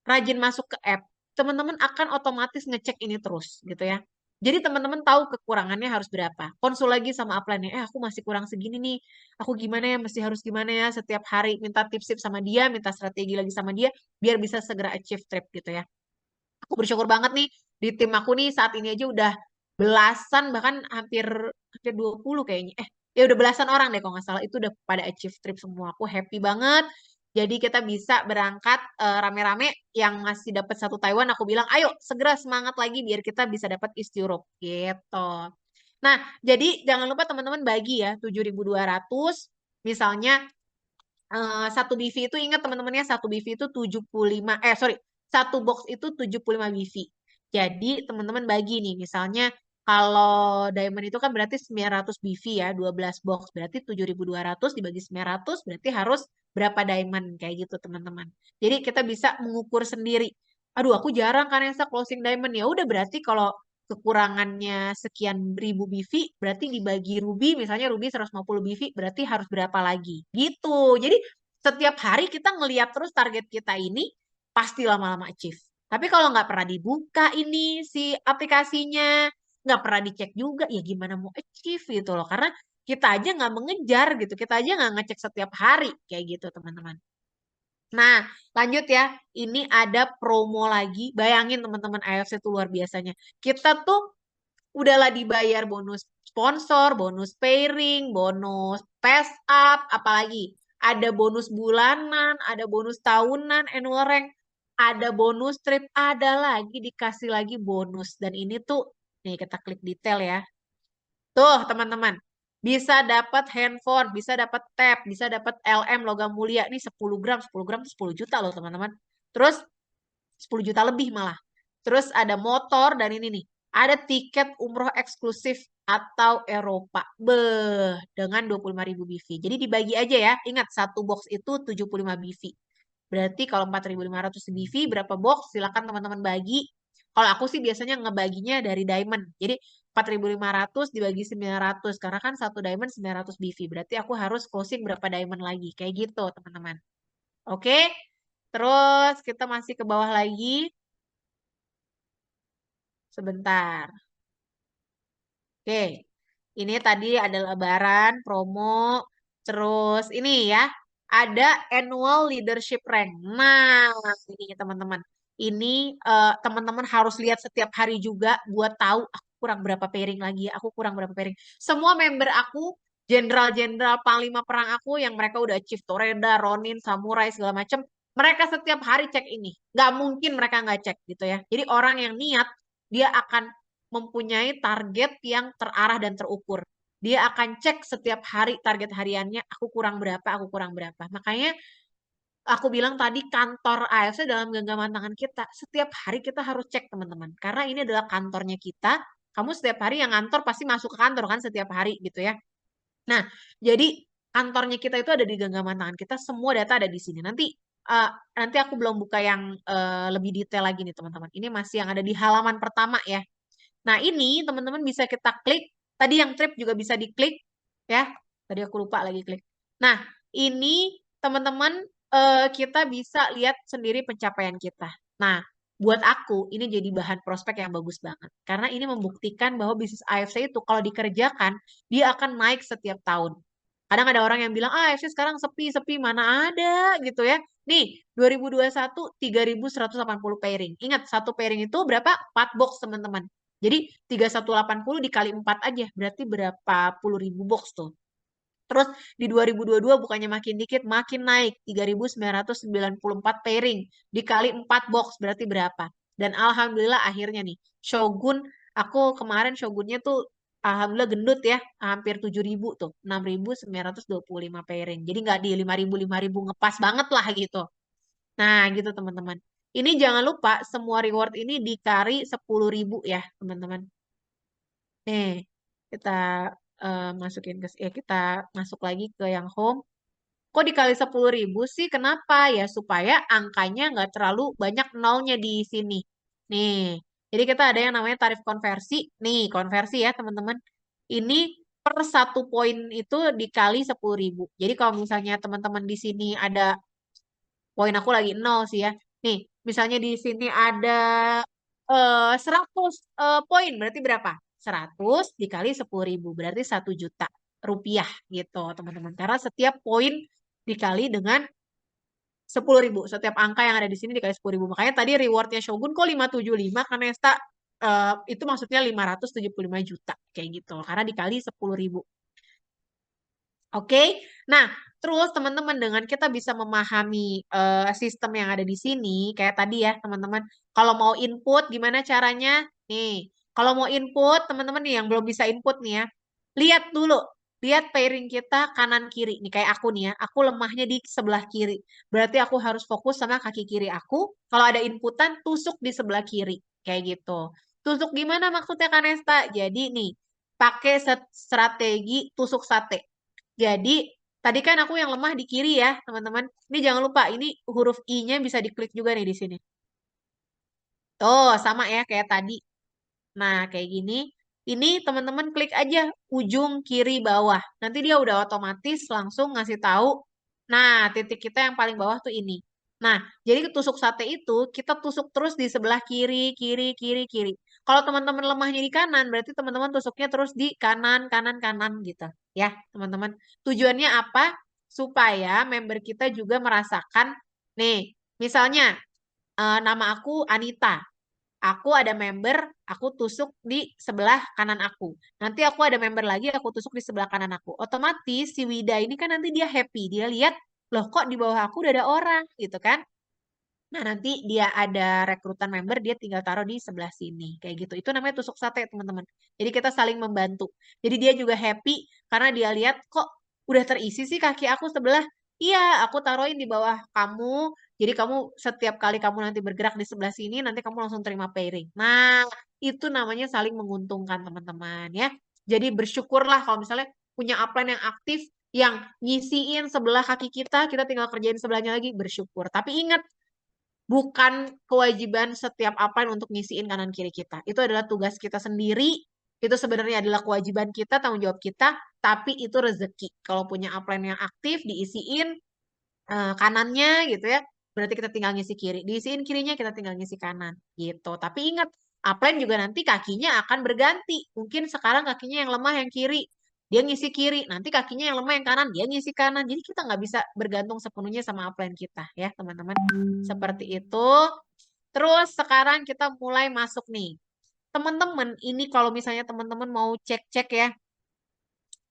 S1: rajin masuk ke app, teman-teman akan otomatis ngecek ini terus gitu ya. Jadi teman-teman tahu kekurangannya harus berapa. Konsul lagi sama upline-nya, aku masih kurang segini nih. Aku gimana ya, mesti harus gimana ya, setiap hari minta tips-tips sama dia, minta strategi lagi sama dia, biar bisa segera achieve trip gitu ya. Aku bersyukur banget nih, di tim aku nih saat ini aja udah belasan, bahkan hampir hampir 20 kayaknya. Ya udah belasan orang deh kalau nggak salah, itu udah pada achieve trip semua. Aku happy banget. Jadi kita bisa berangkat rame-rame. Yang masih dapat satu Taiwan, aku bilang ayo segera semangat lagi biar kita bisa dapat East Europe gitu. Nah, jadi jangan lupa teman-teman bagi ya 7.200. Misalnya satu BV itu, ingat teman-temannya, satu BV itu 75, sorry, satu box itu 75 BV. Jadi teman-teman bagi nih, misalnya kalau diamond itu kan berarti 900 BV ya, 12 box. Berarti 7.200 dibagi 900 berarti harus berapa diamond, kayak gitu teman-teman. Jadi kita bisa mengukur sendiri. Aduh, aku jarang kan Esa closing diamond. Ya udah, berarti kalau kekurangannya sekian ribu BV, berarti dibagi Ruby, misalnya Ruby 150 BV, berarti harus berapa lagi. Gitu. Jadi setiap hari kita ngeliat terus target kita ini, pasti lama-lama achieve. Tapi kalau nggak pernah dibuka ini si aplikasinya, nggak pernah dicek juga, ya gimana mau achieve gitu loh. Karena kita aja nggak mengejar gitu, kita aja nggak ngecek setiap hari, kayak gitu teman-teman. Nah, lanjut ya. Ini ada promo lagi. Bayangin teman-teman, AFC itu luar biasanya. Kita tuh udahlah dibayar bonus sponsor, bonus pairing, bonus pass up, apalagi. Ada bonus bulanan, ada bonus tahunan, annual rank, ada bonus trip, ada lagi dikasih lagi bonus. Dan ini tuh, nih kita klik detail ya. Tuh, teman-teman. Bisa dapat handphone, bisa dapat tab, bisa dapat LM logam mulia. Nih 10 gram, 10 gram tuh 10 juta loh, teman-teman. Terus 10 juta lebih malah. Terus ada motor dan ini nih. Ada tiket umroh eksklusif atau Eropa. Dengan 25.000 BV. Jadi dibagi aja ya. Ingat, satu box itu 75 BV. Berarti kalau 4.500 BV berapa box? Silakan teman-teman bagi. Kalau aku sih biasanya ngebaginya dari diamond. Jadi 4.500 dibagi 900. Karena kan satu diamond 900 BV. Berarti aku harus closing berapa diamond lagi. Kayak gitu teman-teman. Oke. Terus kita masih ke bawah lagi. Sebentar. Oke. Ini tadi ada lebaran, promo. Terus ini ya. Ada annual leadership rank. Nah, ini teman-teman. Ini teman-teman harus lihat setiap hari juga buat tahu aku kurang berapa pairing lagi ya. Aku kurang berapa pairing. Semua member aku, jenderal-jenderal panglima perang aku yang mereka udah achieve Toreda, Ronin, Samurai segala macam, mereka setiap hari cek ini. Nggak mungkin mereka nggak cek gitu ya. Jadi orang yang niat, dia akan mempunyai target yang terarah dan terukur. Dia akan cek setiap hari target hariannya, aku kurang berapa, aku kurang berapa. Makanya aku bilang tadi, kantor AFC dalam genggaman tangan kita. Setiap hari kita harus cek teman-teman. Karena ini adalah kantornya kita. Kamu setiap hari yang kantor pasti masuk ke kantor kan setiap hari gitu ya. Nah, jadi kantornya kita itu ada di genggaman tangan kita. Semua data ada di sini. Nanti aku belum buka yang lebih detail lagi nih teman-teman. Ini masih yang ada di halaman pertama ya. Nah, ini teman-teman bisa kita klik. Tadi yang trip juga bisa diklik ya. Tadi aku lupa lagi klik. Nah, ini teman-teman kita bisa lihat sendiri pencapaian kita. Nah, buat aku ini jadi bahan prospek yang bagus banget. Karena ini membuktikan bahwa bisnis AFC itu kalau dikerjakan, dia akan naik setiap tahun. Kadang ada orang yang bilang, AFC sekarang sepi-sepi, mana ada gitu ya. Nih, 2021 3.180 pairing. Ingat, satu pairing itu berapa? 4 box, teman-teman. Jadi 3.180 dikali 4 aja, berarti berapa puluh ribu box tuh. Terus di 2022 bukannya makin dikit, makin naik 3.994 pairing dikali 4 box berarti berapa? Dan alhamdulillah akhirnya nih Shogun, aku kemarin Shogunnya tuh alhamdulillah gendut ya, hampir 7.000 tuh, 6.925 pairing. Jadi nggak di 5.000 ngepas banget lah gitu. Nah, gitu teman-teman. Ini jangan lupa semua reward ini dikari 10.000 ya, teman-teman. Nih, kita masukin ke kita masuk lagi ke yang home. Kok dikali 10.000 sih? Kenapa? Ya supaya angkanya nggak terlalu banyak nolnya di sini. Nih, jadi kita ada yang namanya tarif konversi. Nih, konversi ya teman-teman. Ini per satu poin itu dikali 10.000. Jadi kalau misalnya teman-teman di sini ada poin aku lagi nol sih ya. Nih, misalnya di sini ada 100 poin, berarti berapa? 100 dikali 10.000, berarti 1 juta rupiah gitu, teman-teman. Karena setiap poin dikali dengan 10.000. Setiap angka yang ada di sini dikali 10.000. Makanya tadi rewardnya Shogun kok 575, karena Esta itu maksudnya 575 juta. Kayak gitu. Karena dikali 10.000. Oke, nah terus teman-teman dengan kita bisa memahami sistem yang ada di sini, kayak tadi ya teman-teman, kalau mau input gimana caranya? Nih, kalau mau input teman-teman nih yang belum bisa input nih ya, lihat dulu, lihat pairing kita kanan kiri. Nih kayak aku nih ya, aku lemahnya di sebelah kiri, berarti aku harus fokus sama kaki kiri aku. Kalau ada inputan, tusuk di sebelah kiri, kayak gitu. Tusuk gimana maksudnya Kanesta? Jadi nih, pakai strategi tusuk sate. Jadi, tadi kan aku yang lemah di kiri ya, teman-teman. Ini jangan lupa, ini huruf I-nya bisa diklik juga nih di sini. Tuh, sama ya kayak tadi. Nah, kayak gini. Ini teman-teman klik aja ujung kiri bawah. Nanti dia udah otomatis langsung ngasih tahu. Nah, titik kita yang paling bawah tuh ini. Nah, jadi tusuk sate itu kita tusuk terus di sebelah kiri, kiri, kiri, kiri. Kalau teman-teman lemahnya di kanan, berarti teman-teman tusuknya terus di kanan, kanan, kanan gitu. Ya, teman-teman. Tujuannya apa? Supaya member kita juga merasakan, nih, misalnya nama aku Anita. Aku ada member, aku tusuk di sebelah kanan aku. Nanti aku ada member lagi, aku tusuk di sebelah kanan aku. Otomatis si Wida ini kan nanti dia happy. Dia lihat, loh kok di bawah aku udah ada orang gitu kan. Nah nanti dia ada rekrutan member, dia tinggal taruh di sebelah sini. Kayak gitu. Itu namanya tusuk sate teman-teman. Jadi kita saling membantu. Jadi dia juga happy karena dia lihat kok udah terisi sih kaki aku sebelah. Iya, aku taruhin di bawah kamu. Jadi kamu setiap kali kamu nanti bergerak di sebelah sini, nanti kamu langsung terima pairing. Nah, itu namanya saling menguntungkan teman-teman ya. Jadi bersyukurlah kalau misalnya punya upline yang aktif, yang ngisiin sebelah kaki kita tinggal kerjain sebelahnya lagi, bersyukur. Tapi ingat, bukan kewajiban setiap upline untuk ngisiin kanan kiri kita. Itu adalah tugas kita sendiri. Itu sebenarnya adalah kewajiban kita, tanggung jawab kita, tapi itu rezeki. Kalau punya upline yang aktif, diisiin kanannya gitu ya, berarti kita tinggal ngisi kiri. Diisiin kirinya, kita tinggal ngisi kanan gitu. Tapi ingat, upline juga nanti kakinya akan berganti. Mungkin sekarang kakinya yang lemah yang kiri, dia ngisi kiri. Nanti kakinya yang lemah yang kanan, dia ngisi kanan. Jadi kita nggak bisa bergantung sepenuhnya sama upline kita ya teman-teman. Seperti itu. Terus sekarang kita mulai masuk nih. Teman-teman, ini kalau misalnya teman-teman mau cek-cek ya,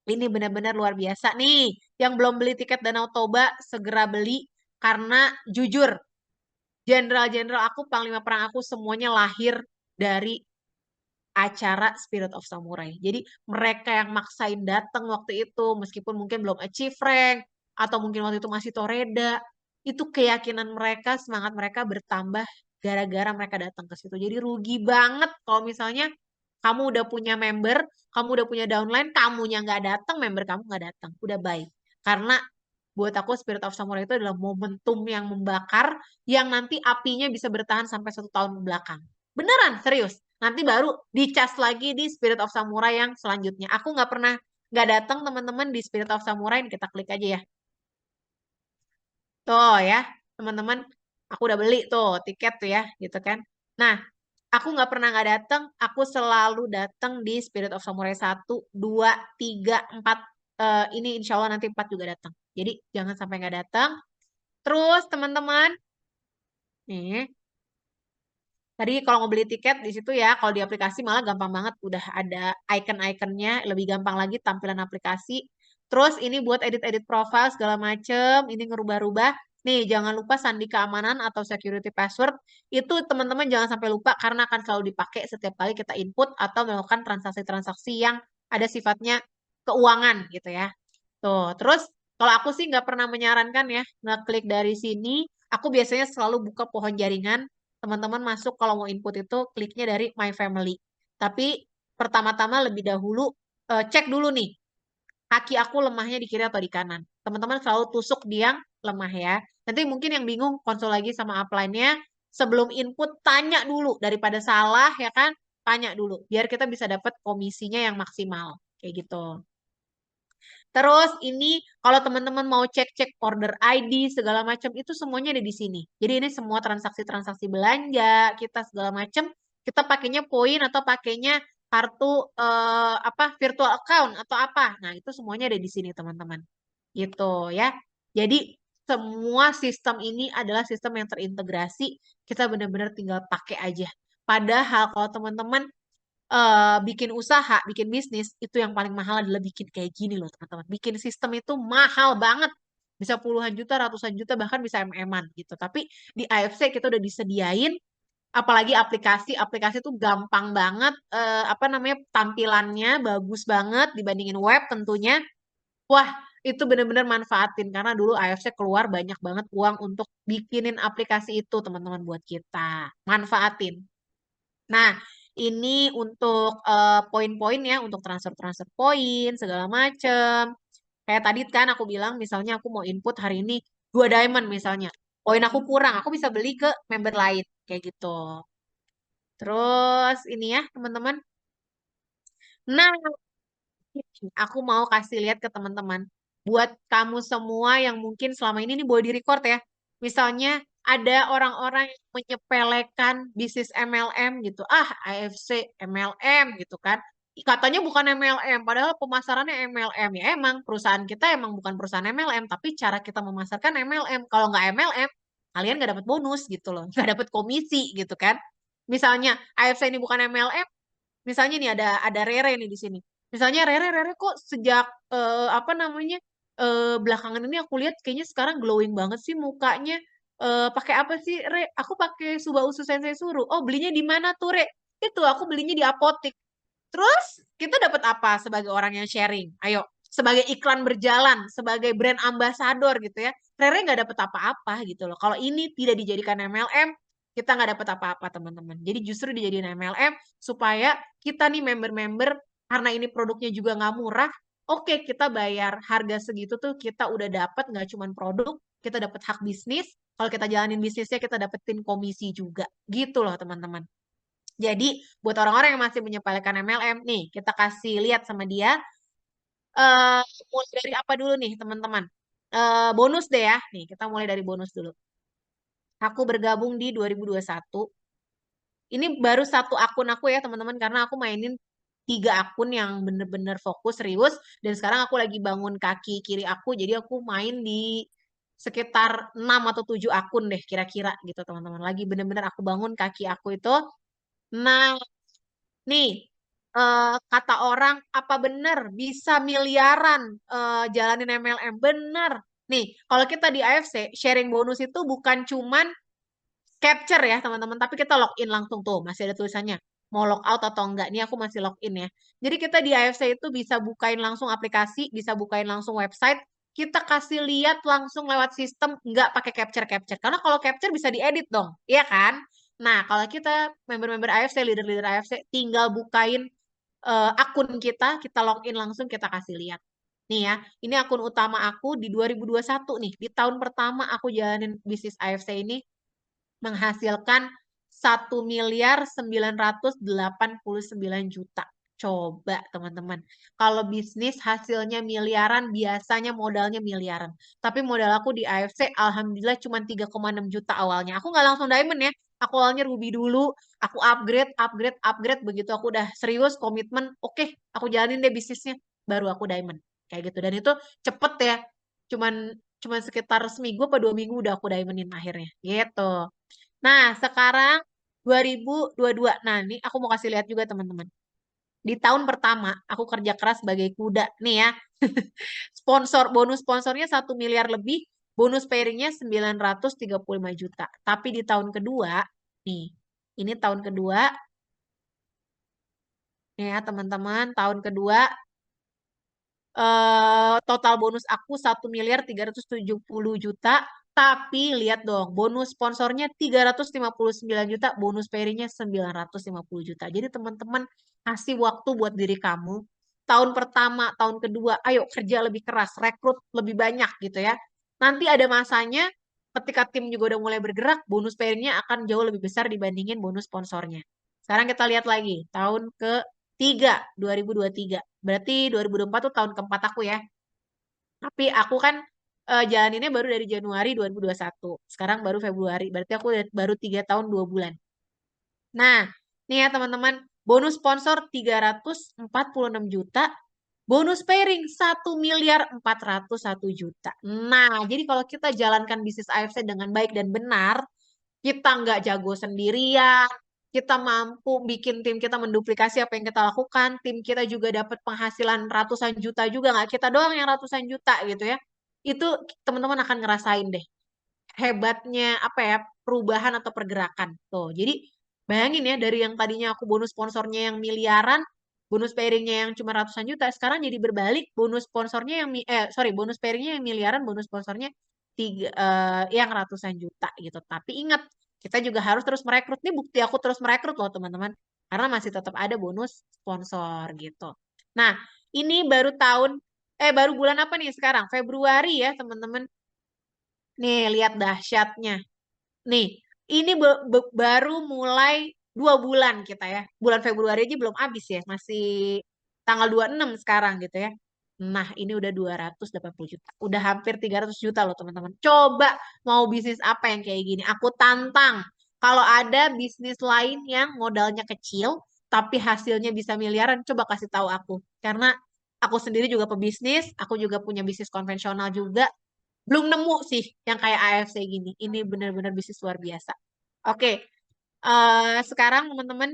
S1: ini benar-benar luar biasa nih. Yang belum beli tiket Danau Toba, segera beli. Karena jujur, jenderal-jenderal aku, panglima perang aku, semuanya lahir dari acara Spirit of Samurai. Jadi mereka yang maksain datang waktu itu, meskipun mungkin belum achieve rank, atau mungkin waktu itu masih Toreda, itu keyakinan mereka, semangat mereka bertambah gara-gara mereka datang ke situ. Jadi rugi banget kalau misalnya kamu udah punya member, kamu udah punya downline, kamunya nggak datang, member kamu nggak datang. Udah baik. Karena buat aku Spirit of Samurai itu adalah momentum yang membakar, yang nanti apinya bisa bertahan sampai 1 tahun belakang. Beneran, serius. Nanti baru dicas lagi di Spirit of Samurai yang selanjutnya. Aku nggak pernah nggak datang teman-teman di Spirit of Samurai. Kita klik aja ya. Tuh ya, teman-teman. Aku udah beli tuh tiket tuh ya, gitu kan. Nah, aku nggak pernah nggak datang. Aku selalu datang di Spirit of Samurai 1, 2, 3, 4. Ini insya Allah nanti 4 juga datang. Jadi jangan sampai nggak datang. Terus teman-teman, nih, tadi kalau mau beli tiket di situ ya, kalau di aplikasi malah gampang banget, udah ada icon-iconnya, lebih gampang lagi tampilan aplikasi. Terus ini buat edit-edit profile segala macem, ini ngerubah-rubah. Nih, jangan lupa sandi keamanan atau security password. Itu teman-teman jangan sampai lupa karena akan selalu dipakai setiap kali kita input atau melakukan transaksi-transaksi yang ada sifatnya keuangan gitu ya. Tuh, terus kalau aku sih nggak pernah menyarankan ya, ngeklik dari sini. Aku biasanya selalu buka pohon jaringan. Teman-teman masuk kalau mau input itu kliknya dari My Family. Tapi pertama-tama lebih dahulu cek dulu nih, kaki aku lemahnya di kiri atau di kanan. Teman-teman selalu tusuk di yang lemah ya. Nanti mungkin yang bingung konsul lagi sama upline-nya. Sebelum input tanya dulu daripada salah ya kan. Tanya dulu biar kita bisa dapat komisinya yang maksimal. Kayak gitu. Terus ini kalau teman-teman mau cek-cek order ID segala macam itu semuanya ada di sini. Jadi ini semua transaksi-transaksi belanja kita segala macam kita pakainya poin atau pakainya kartu apa virtual account atau apa. Nah, itu semuanya ada di sini teman-teman. Gitu ya. Jadi semua sistem ini adalah sistem yang terintegrasi. Kita benar-benar tinggal pakai aja. Padahal kalau teman-teman bikin usaha, bikin bisnis, itu yang paling mahal adalah bikin kayak gini loh teman-teman. Bikin sistem itu mahal banget. Bisa puluhan juta, ratusan juta, bahkan bisa MM-an gitu. Tapi di AFC kita udah disediain, apalagi aplikasi itu gampang banget, apa namanya, tampilannya bagus banget dibandingin web tentunya. Wah, itu bener-bener manfaatin. Karena dulu AFC keluar banyak banget uang untuk bikinin aplikasi itu teman-teman buat kita. Manfaatin. Nah, ini untuk poin-poin ya, untuk transfer-transfer poin, segala macem. Kayak tadi kan aku bilang, misalnya aku mau input hari ini 2 diamond misalnya. Poin aku kurang, aku bisa beli ke member lain. Kayak gitu. Terus ini ya, teman-teman. Nah, aku mau kasih lihat ke teman-teman. Buat kamu semua yang mungkin selama ini nih boleh di-record ya. Misalnya ada orang-orang yang menyepelekan bisnis MLM gitu. Ah, AFC MLM gitu kan. Katanya bukan MLM, padahal pemasarannya MLM. Ya emang, perusahaan kita emang bukan perusahaan MLM, tapi cara kita memasarkan MLM. Kalau nggak MLM, kalian nggak dapat bonus gitu loh. Nggak dapat komisi gitu kan. Misalnya AFC ini bukan MLM, misalnya nih ada Rere nih di sini. Misalnya Rere kok sejak apa namanya belakangan ini aku lihat kayaknya sekarang glowing banget sih mukanya. Pakai apa sih Re? Aku pakai Suba Usu Sensei Suru. Oh belinya di mana tuh Re? Itu aku belinya di apotik. Terus kita dapat apa sebagai orang yang sharing? Ayo, sebagai iklan berjalan, sebagai brand ambassador gitu ya. Rere nggak dapat apa-apa gitu loh. Kalau ini tidak dijadikan MLM, kita nggak dapat apa-apa teman-teman. Jadi justru dijadikan MLM supaya kita nih member-member karena ini produknya juga nggak murah. Oke, kita bayar harga segitu tuh kita udah dapat nggak cuma produk, kita dapat hak bisnis. Kalau kita jalanin bisnisnya kita dapetin komisi juga. Gitu loh teman-teman. Jadi buat orang-orang yang masih menyepelekan MLM, nih kita kasih lihat sama dia. eh Mulai dari apa dulu nih teman-teman? Bonus deh ya. Nih kita mulai dari bonus dulu. Aku bergabung di 2021. Ini baru satu akun aku ya teman-teman karena aku mainin 3 akun yang bener-bener fokus serius. Dan sekarang aku lagi bangun kaki kiri aku. Jadi aku main di sekitar 6 atau 7 akun deh kira-kira gitu teman-teman. Lagi bener-bener aku bangun kaki aku itu. Nah, nih, kata orang, apa benar bisa miliaran jalanin MLM? Bener. Nih, kalau kita di AFC, sharing bonus itu bukan cuman capture ya teman-teman, tapi kita login langsung tuh, masih ada tulisannya. Mau log out atau enggak, nih aku masih login ya. Jadi kita di AFC itu bisa bukain langsung aplikasi, bisa bukain langsung website, kita kasih lihat langsung lewat sistem, nggak pakai capture-capture. Karena kalau capture bisa diedit dong, iya kan? Nah, kalau kita member-member AFC, leader-leader AFC, tinggal bukain akun kita login langsung, kita kasih lihat. Nih ya, ini akun utama aku di 2021 nih. Di tahun pertama aku jalanin bisnis AFC ini menghasilkan 1.989.000.000. Coba teman-teman. Kalau bisnis hasilnya miliaran, biasanya modalnya miliaran. Tapi modal aku di AFC, alhamdulillah cuma 3,6 juta awalnya. Aku nggak langsung diamond ya. Aku awalnya ruby dulu, aku upgrade, upgrade, upgrade. Begitu aku udah serius, komitmen, oke, aku jalanin deh bisnisnya. Baru aku diamond. Kayak gitu. Dan itu cepet ya. Cuman cuman sekitar seminggu atau 2 minggu udah aku diamondin akhirnya. Gitu. Nah, sekarang 2022. Nah, ini aku mau kasih lihat juga teman-teman. Di tahun pertama, aku kerja keras sebagai kuda. Nih ya, Bonus sponsornya 1 miliar lebih, bonus pairingnya 935 juta. Tapi di tahun kedua, nih, ini tahun kedua, nih ya teman-teman, tahun kedua total bonus aku 1 miliar 370 juta. Tapi lihat dong, bonus sponsornya 359 juta, bonus pairingnya 950 juta. Jadi teman-teman kasih waktu buat diri kamu. Tahun pertama, tahun kedua, ayo kerja lebih keras, rekrut lebih banyak gitu ya. Nanti ada masanya, ketika tim juga udah mulai bergerak, bonus pairingnya akan jauh lebih besar dibandingin bonus sponsornya. Sekarang kita lihat lagi, tahun ketiga, 2023. Berarti 2024 tuh tahun keempat aku ya. Tapi aku kan jalaninnya baru dari Januari 2021. Sekarang baru Februari. Berarti aku baru 3 tahun 2 bulan. Nah, nih ya teman-teman. Bonus sponsor 346 juta. Bonus pairing 1 miliar 401 juta. Nah, jadi kalau kita jalankan bisnis AFC dengan baik dan benar, kita nggak jago sendirian, kita mampu bikin tim kita menduplikasi apa yang kita lakukan, tim kita juga dapat penghasilan ratusan juta juga, nggak kita doang yang ratusan juta gitu ya. Itu teman-teman akan ngerasain deh hebatnya apa ya perubahan atau pergerakan. Tuh, jadi bayangin ya dari yang tadinya aku bonus sponsornya yang miliaran, bonus pairingnya yang cuma ratusan juta, sekarang jadi berbalik bonus sponsornya yang sorry bonus pairingnya yang miliaran, bonus sponsornya yang ratusan juta gitu. Tapi ingat kita juga harus terus merekrut. Nih bukti aku terus merekrut loh teman-teman, karena masih tetap ada bonus sponsor gitu. Nah ini baru bulan apa nih sekarang? Februari ya teman-teman. Nih, lihat dahsyatnya. Nih, ini baru mulai 2 bulan kita ya. Bulan Februari aja belum habis ya. Masih tanggal 26 sekarang gitu ya. Nah, ini udah 280 juta. Udah hampir 300 juta loh teman-teman. Coba mau bisnis apa yang kayak gini. Aku tantang. Kalau ada bisnis lain yang modalnya kecil, tapi hasilnya bisa miliaran, coba kasih tahu aku. Karena aku sendiri juga pebisnis, aku juga punya bisnis konvensional juga, belum nemu sih yang kayak AFC gini. Ini benar-benar bisnis luar biasa. Oke, sekarang teman-teman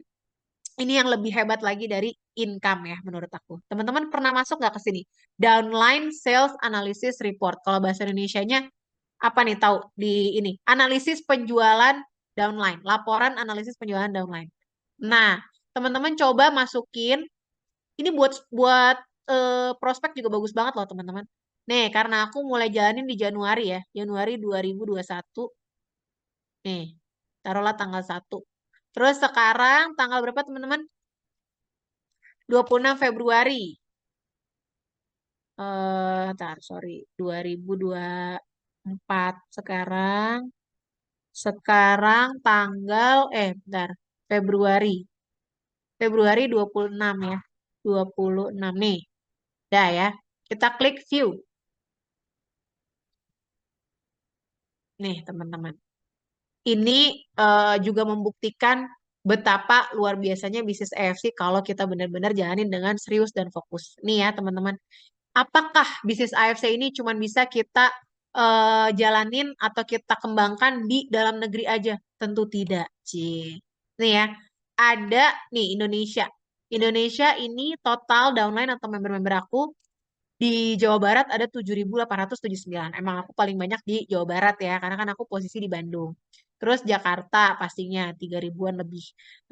S1: ini yang lebih hebat lagi dari income ya menurut aku. Teman-teman pernah masuk nggak ke sini? Downline Sales Analysis Report. Kalau bahasa Indonesianya apa nih tahu di ini? Analisis penjualan downline, laporan analisis penjualan downline. Nah, teman-teman coba masukin ini buat buat prospek juga bagus banget loh teman-teman. Nih, karena aku mulai jalanin di Januari ya, Januari 2021. Nih, taruhlah tanggal 1. Terus sekarang tanggal berapa teman-teman? 26 Februari. Sorry, 2024. Sekarang tanggal, bentar, Februari. Februari 26 ya. 26 nih. Dah ya. Kita klik view. Nih, teman-teman. Ini juga membuktikan betapa luar biasanya bisnis AFC kalau kita benar-benar jalanin dengan serius dan fokus. Nih ya, teman-teman. Apakah bisnis AFC ini cuma bisa kita jalanin atau kita kembangkan di dalam negeri aja? Tentu tidak, Ci. Nih ya, ada nih Indonesia. Indonesia ini total downline atau member-member aku di Jawa Barat ada 7.879. Emang aku paling banyak di Jawa Barat ya, karena kan aku posisi di Bandung. Terus Jakarta pastinya 3 ribuan lebih.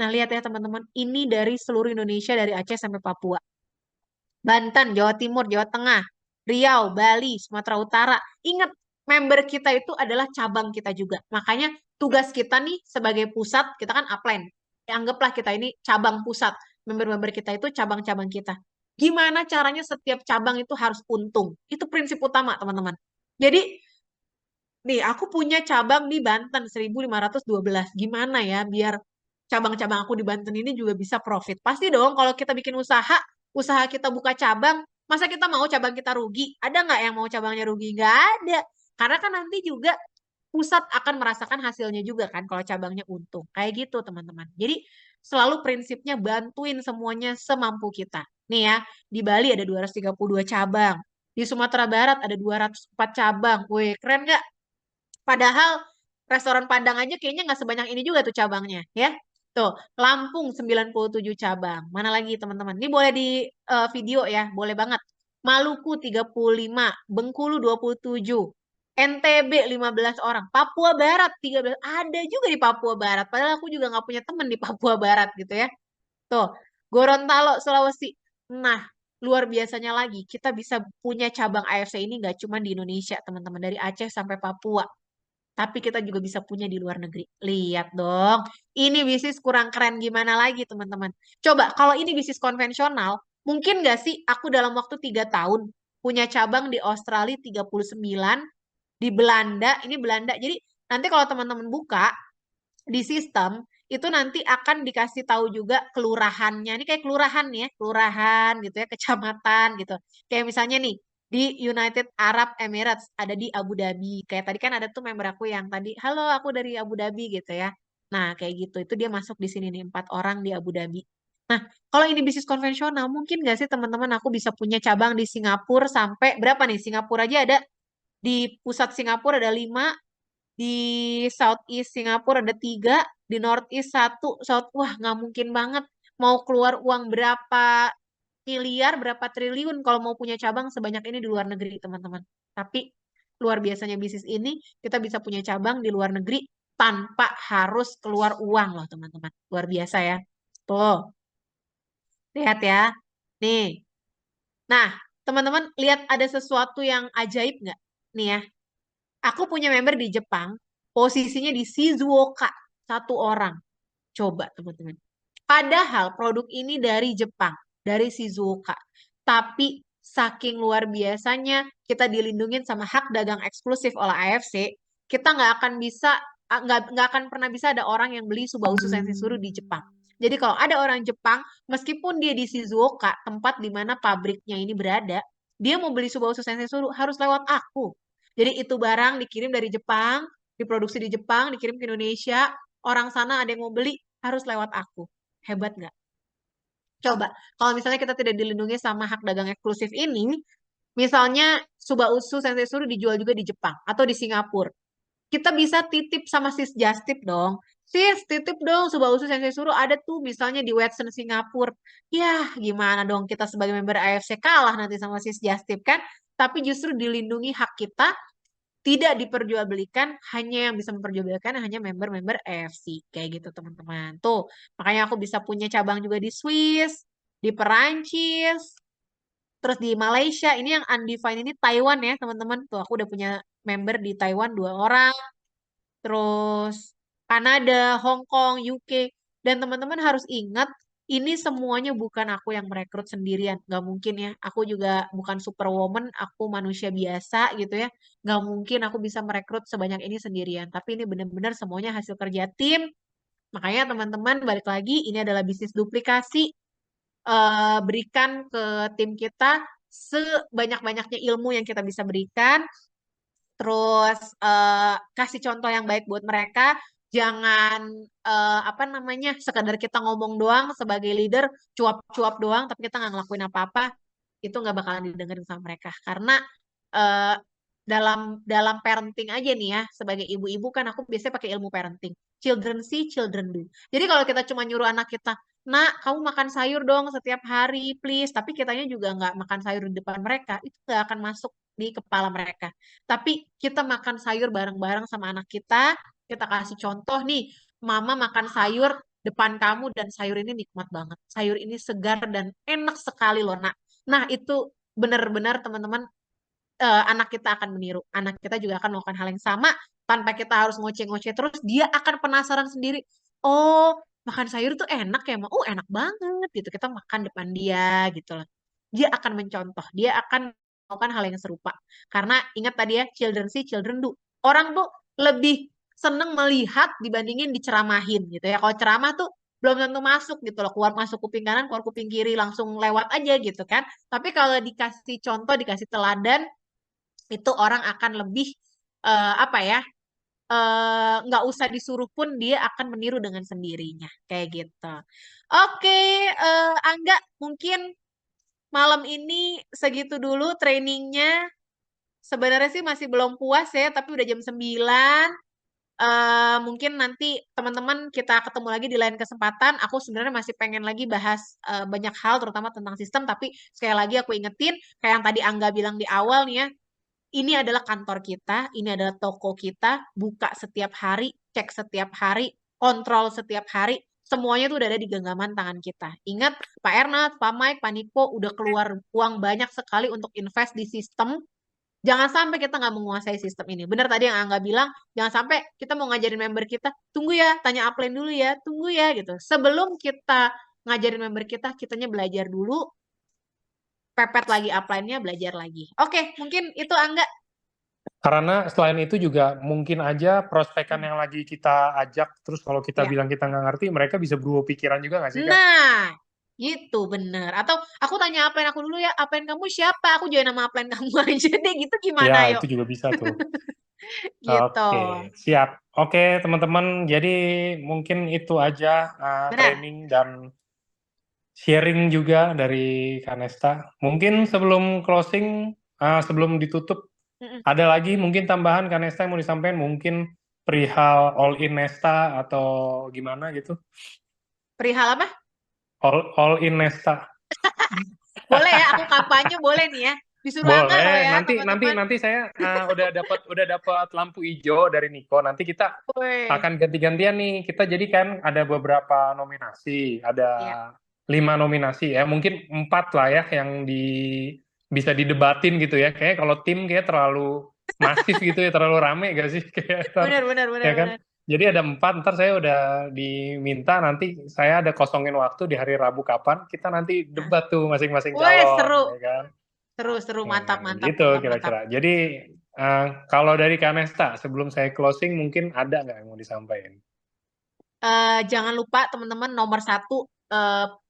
S1: Nah, lihat ya teman-teman, ini dari seluruh Indonesia dari Aceh sampai Papua. Banten, Jawa Timur, Jawa Tengah, Riau, Bali, Sumatera Utara. Ingat, member kita itu adalah cabang kita juga. Makanya tugas kita nih sebagai pusat, kita kan upline. Ya, anggaplah kita ini cabang pusat. Member-member kita itu cabang-cabang kita. Gimana caranya setiap cabang itu harus untung? Itu prinsip utama, teman-teman. Jadi, nih, aku punya cabang di Banten 1.512. Gimana ya biar cabang-cabang aku di Banten ini juga bisa profit? Pasti dong kalau kita bikin usaha, usaha kita buka cabang, masa kita mau cabang kita rugi? Ada nggak yang mau cabangnya rugi? Nggak ada. Karena kan nanti juga pusat akan merasakan hasilnya juga kan kalau cabangnya untung. Kayak gitu teman-teman. Jadi selalu prinsipnya bantuin semuanya semampu kita. Nih ya, di Bali ada 232 cabang. Di Sumatera Barat ada 204 cabang. Wih, keren nggak? Padahal restoran Padang aja kayaknya nggak sebanyak ini juga tuh cabangnya, ya. Tuh, Lampung 97 cabang. Mana lagi teman-teman? Ini boleh di video ya, boleh banget. Maluku 35, Bengkulu 27, NTB 15 orang, Papua Barat 13, ada juga di Papua Barat. Padahal aku juga nggak punya temen di Papua Barat gitu ya. Tuh, Gorontalo, Sulawesi. Nah, luar biasanya lagi, kita bisa punya cabang AFC ini nggak cuma di Indonesia, teman-teman. Dari Aceh sampai Papua. Tapi kita juga bisa punya di luar negeri. Lihat dong, ini bisnis kurang keren gimana lagi, teman-teman. Coba, kalau ini bisnis konvensional, mungkin nggak sih aku dalam waktu 3 tahun punya cabang di Australia 39, di Belanda, ini Belanda. Jadi nanti kalau teman-teman buka, di sistem itu nanti akan dikasih tahu juga kelurahannya. Ini kayak kelurahan nih ya, kelurahan gitu ya, kecamatan gitu. Kayak misalnya nih di United Arab Emirates ada di Abu Dhabi. Kayak tadi kan ada tuh member aku yang tadi, halo aku dari Abu Dhabi gitu ya. Nah kayak gitu itu dia masuk di sini nih 4 orang di Abu Dhabi. Nah kalau ini bisnis konvensional mungkin gak sih teman-teman aku bisa punya cabang di Singapura sampai berapa nih? Singapura aja ada di pusat Singapura ada 5, di Southeast Singapura ada 3, di Northeast 1, wah nggak mungkin banget mau keluar uang berapa miliar, berapa triliun kalau mau punya cabang sebanyak ini di luar negeri, teman-teman. Tapi luar biasanya bisnis ini, kita bisa punya cabang di luar negeri tanpa harus keluar uang loh, teman-teman. Luar biasa ya. Tuh, lihat ya. Nih, nah teman-teman lihat ada sesuatu yang ajaib nggak? Nih ya, aku punya member di Jepang, posisinya di Shizuoka, 1 orang. Coba teman-teman. Padahal produk ini dari Jepang, dari Shizuoka. Tapi saking luar biasanya kita dilindungin sama hak dagang eksklusif oleh AFC, kita nggak akan bisa, nggak akan pernah bisa ada orang yang beli Subausu Sensei di Jepang. Jadi kalau ada orang Jepang, meskipun dia di Shizuoka, tempat di mana pabriknya ini berada, dia mau beli Subausu Sensei harus lewat aku. Jadi itu barang dikirim dari Jepang, diproduksi di Jepang, dikirim ke Indonesia, orang sana ada yang mau beli, harus lewat aku. Hebat nggak? Coba, kalau misalnya kita tidak dilindungi sama hak dagang eksklusif ini, misalnya Subausu Sensei Suru dijual juga di Jepang atau di Singapura. Kita bisa titip sama sis Justip dong. Sis, titip dong Subausu Sensei Suru ada tuh misalnya di Watson Singapura. Yah, gimana dong kita sebagai member AFC kalah nanti sama sis Justip kan? Tapi justru dilindungi hak kita tidak diperjualbelikan, hanya yang bisa memperjualbelikan hanya member-member AFC kayak gitu teman-teman. Tuh, makanya aku bisa punya cabang juga di Swiss, di Perancis, terus di Malaysia. Ini yang undefined ini Taiwan ya teman-teman. Tuh aku udah punya member di Taiwan 2 orang, terus Kanada, Hong Kong, UK. Dan teman-teman harus ingat, ini semuanya bukan aku yang merekrut sendirian. Gak mungkin ya, aku juga bukan superwoman, aku manusia biasa gitu ya. Gak mungkin aku bisa merekrut sebanyak ini sendirian. Tapi ini benar-benar semuanya hasil kerja tim. Makanya teman-teman balik lagi, ini adalah bisnis duplikasi. Berikan ke tim kita sebanyak-banyaknya ilmu yang kita bisa berikan, terus kasih contoh yang baik buat mereka. Jangan apa namanya sekadar kita ngomong doang sebagai leader, cuap-cuap doang, tapi kita nggak ngelakuin apa-apa. Itu nggak bakalan didengerin sama mereka. Karena eh, dalam dalam parenting aja nih ya, sebagai ibu-ibu kan aku biasanya pakai ilmu parenting. Children see, children do. Jadi kalau kita cuma nyuruh anak kita, nak, kamu makan sayur dong setiap hari, please. Tapi kitanya juga nggak makan sayur di depan mereka, itu nggak akan masuk di kepala mereka. Tapi kita makan sayur bareng-bareng sama anak kita kasih contoh nih, mama makan sayur depan kamu dan sayur ini nikmat banget. Sayur ini segar dan enak sekali loh, nak. Nah, itu benar-benar teman-teman, anak kita akan meniru. Anak kita juga akan melakukan hal yang sama tanpa kita harus ngoceh-ngoceh terus. Dia akan penasaran sendiri. Oh, makan sayur tuh enak ya, Ma. Oh, enak banget gitu. Kita makan depan dia gitu loh. Dia akan mencontoh. Dia akan melakukan hal yang serupa. Karena ingat tadi ya, children see, children do. Orang tuh lebih seneng melihat dibandingin diceramahin gitu ya. Kalau ceramah tuh belum tentu masuk gitu loh. Keluar masuk kuping kanan, keluar kuping kiri, langsung lewat aja gitu kan. Tapi kalau dikasih contoh, dikasih teladan, itu orang akan lebih apa ya, nggak usah disuruh pun dia akan meniru dengan sendirinya kayak gitu. Oke, Angga, mungkin malam ini segitu dulu trainingnya. Sebenarnya sih masih belum puas ya, tapi udah jam 9. Mungkin nanti teman-teman kita ketemu lagi di lain kesempatan. Aku sebenarnya masih pengen lagi bahas banyak hal, terutama tentang sistem. Tapi sekali lagi aku ingetin, kayak yang tadi Angga bilang di awal nih ya, ini adalah kantor kita, ini adalah toko kita, buka setiap hari, cek setiap hari, kontrol setiap hari, semuanya tuh udah ada di genggaman tangan kita. Ingat, Pak Ernest, Pak Mike, Pak Niko udah keluar uang banyak sekali untuk invest di sistem. Jangan sampai kita nggak menguasai sistem ini. Benar tadi yang Angga bilang, jangan sampai kita mau ngajarin member kita, tunggu ya, tanya upline dulu ya, tunggu ya gitu. Sebelum kita ngajarin member kita, kitanya belajar dulu, pepet lagi upline-nya, belajar lagi. Oke, mungkin itu Angga.
S2: Karena selain itu juga mungkin aja prospekan yang lagi kita ajak, terus kalau kita
S1: Ya.
S2: bilang kita nggak ngerti, mereka bisa berubah pikiran juga nggak sih, Kak?
S1: Nah, gitu bener. Atau aku tanya upline aku dulu ya, upline kamu siapa? Aku join nama upline kamu aja deh, gitu
S2: Ya,
S1: gimana yuk?
S2: itu juga bisa tuh.
S1: Gitu.
S2: Oke, siap. Oke, teman-teman, jadi mungkin itu aja
S1: Benar.
S2: training dan sharing juga dari Kanesta. Mungkin sebelum closing, sebelum ditutup,
S1: Mm-mm.
S2: ada lagi mungkin tambahan Kanesta yang mau disampaikan, mungkin perihal all in Nesta atau gimana gitu.
S1: Perihal apa?
S2: All in Nesta.
S1: Boleh ya, aku kampanye boleh nih ya. Disuruh Angga loh
S2: Boleh,
S1: ya,
S2: nanti nanti
S1: teman-teman.
S2: nanti saya udah dapat lampu hijau dari Niko. Nanti kita
S1: Woi.
S2: akan ganti-gantian nih. Kita jadi kan ada beberapa nominasi, ada
S1: Ya.
S2: 5 nominasi ya, mungkin 4 lah ya yang bisa didebatin gitu ya. Kayak kalau tim kayak terlalu masif gitu ya, terlalu rame gak sih kayak
S1: Benar, benar,
S2: ya
S1: benar,
S2: kan.
S1: benar.
S2: Jadi ada 4, ntar saya udah diminta nanti saya ada kosongin waktu di hari Rabu kapan kita nanti
S1: Nah.
S2: debat tuh masing-masing
S1: Woi,
S2: calon,
S1: seru.
S2: ya kan.
S1: Seru, seru. Mantap,
S2: Nah,
S1: mantap,
S2: gitu
S1: mantap, mantap.
S2: kira-kira. Jadi kalau dari Kanesta, sebelum saya closing mungkin ada nggak yang mau disampaikan?
S1: Jangan lupa teman-teman nomor satu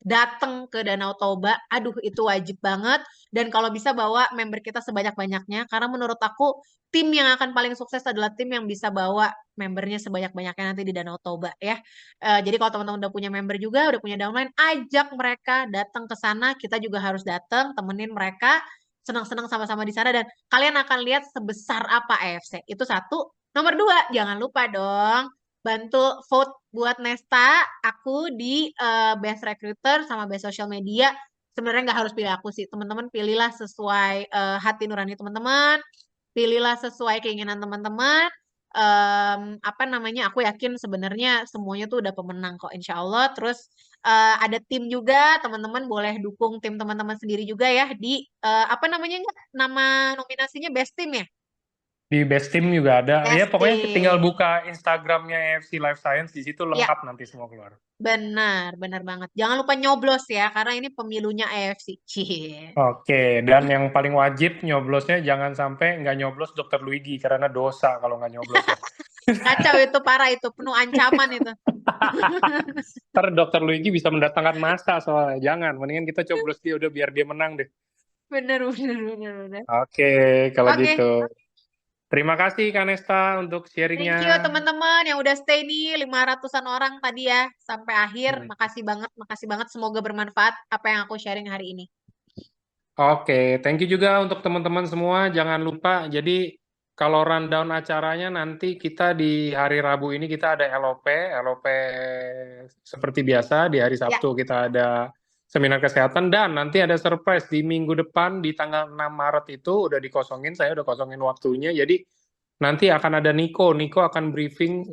S1: datang ke Danau Toba. Aduh itu wajib banget. Dan kalau bisa bawa member kita sebanyak-banyaknya. Karena menurut aku tim yang akan paling sukses adalah tim yang bisa bawa membernya sebanyak-banyaknya nanti di Danau Toba ya. Jadi kalau teman-teman udah punya member juga, udah punya downline, ajak mereka datang ke sana. Kita juga harus datang, temenin mereka. Senang-senang sama-sama di sana dan kalian akan lihat sebesar apa AFC. Itu satu. Nomor dua, jangan lupa dong bantu vote buat Nesta aku di Best Recruiter sama Best Social Media. Sebenarnya nggak harus pilih aku sih, teman-teman pilihlah sesuai hati nurani teman-teman, pilihlah sesuai keinginan teman-teman. Apa namanya? Aku yakin sebenarnya semuanya tuh udah pemenang kok, insya Allah. Terus ada tim juga, teman-teman boleh dukung tim teman-teman sendiri juga ya di apa namanya nggak? Nama nominasinya Best Team ya?
S2: Di Best Team juga ada. Ya
S1: Best
S2: pokoknya tinggal
S1: Team.
S2: buka Instagramnya AFC Life Science, di situ
S1: Ya,
S2: lengkap nanti semua keluar.
S1: benar, benar banget. Jangan lupa nyoblos ya, karena ini pemilunya AFC. Cie.
S2: Oke, dan yang paling wajib nyoblosnya jangan sampai nggak nyoblos Dokter Luigi karena dosa kalau nggak nyoblos ya.
S1: Kacau itu, parah itu, penuh ancaman itu.
S2: Ntar Dokter Luigi bisa mendatangkan massa soalnya. Jangan, mendingan kita coblos dia udah biar dia menang deh.
S1: Benar, benar, benar, benar.
S2: Oke, kalau
S1: Oke,
S2: gitu. Terima kasih Kanesta untuk
S1: thank
S2: sharingnya.
S1: you teman-teman yang udah stay nih 500-an orang tadi ya sampai akhir.
S2: Hmm.
S1: Makasih banget, makasih banget. Semoga bermanfaat apa yang aku sharing hari ini.
S2: Oke, thank you juga untuk teman-teman semua. Jangan lupa, jadi kalau rundown acaranya nanti kita di hari Rabu ini kita ada LOP seperti biasa. Di hari
S1: Ya,
S2: Sabtu kita ada seminar kesehatan dan nanti ada surprise di minggu depan di tanggal 6 Maret itu udah dikosongin, saya udah kosongin waktunya. Jadi nanti akan ada Niko. Niko akan briefing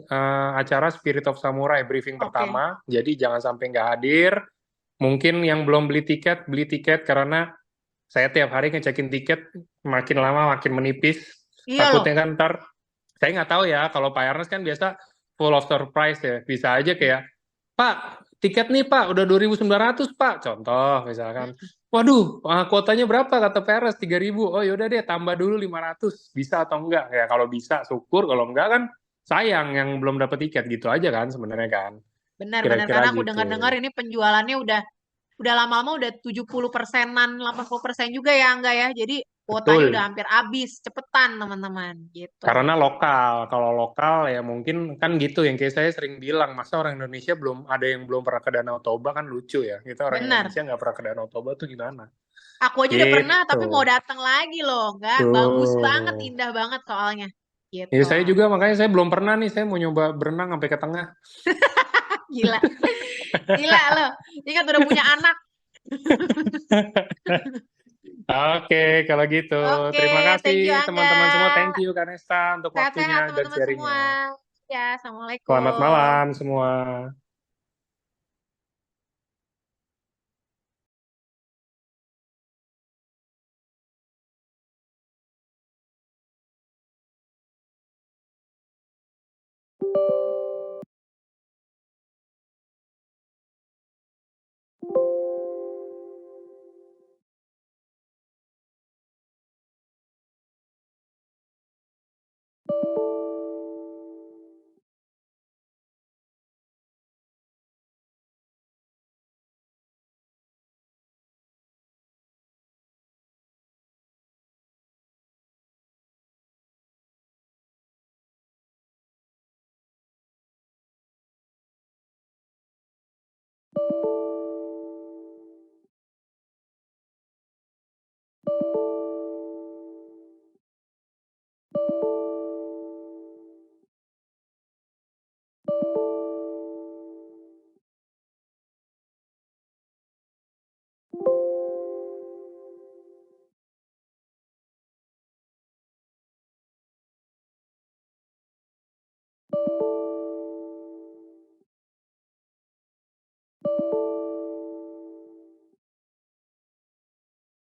S2: acara Spirit of Samurai, briefing
S1: oke.
S2: pertama. Jadi jangan sampai nggak hadir. Mungkin yang belum beli tiket karena saya tiap hari ngecekin tiket, makin lama makin menipis.
S1: Iya loh,
S2: Takutnya kan ntar, saya nggak tahu ya, kalau Pak Ernest kan biasa full of surprise ya. Bisa aja kayak, Pak, tiket nih Pak, udah 2.900 Pak. Contoh misalkan, waduh, kuotanya berapa kata Pak Ernest? 3.000. Oh yaudah deh, tambah dulu 500. Bisa atau enggak? Ya kalau bisa, syukur. Kalau enggak kan sayang yang belum dapat tiket. Gitu aja kan sebenarnya kan.
S1: benar-benar.
S2: Kira-kira
S1: Karena aku dengar-dengar
S2: gitu.
S1: ini penjualannya udah lama-lama udah 70%-an, 80% juga ya enggak ya. Jadi kuotanya udah
S2: Betul.
S1: hampir habis, cepetan teman-teman gitu.
S2: Karena lokal, kalau lokal ya mungkin kan gitu yang kayak saya sering bilang, masa orang Indonesia belum ada yang belum pernah ke Danau Toba kan lucu ya. Kita orang
S1: Benar.
S2: Indonesia nggak pernah ke Danau Toba tuh gimana?
S1: Aku aja udah pernah
S2: Gitu.
S1: tapi mau datang lagi loh, enggak. Bagus banget,
S2: Tuh.
S1: indah banget soalnya.
S2: Ya
S1: gitu.
S2: saya juga makanya saya belum pernah nih, saya mau nyoba berenang sampai ke tengah.
S1: Gila, gila loh. Ingat udah punya anak.
S2: Oke, kalau gitu.
S1: Oke,
S2: Terima kasih
S1: thank you Angga.
S2: teman-teman semua. Thank you Kanesta untuk waktunya
S1: Sehat-sehat
S2: dan
S1: teman-teman semua.
S2: sharingnya.
S1: Ya,
S2: Selamat
S1: Assalamualaikum.
S2: malam semua.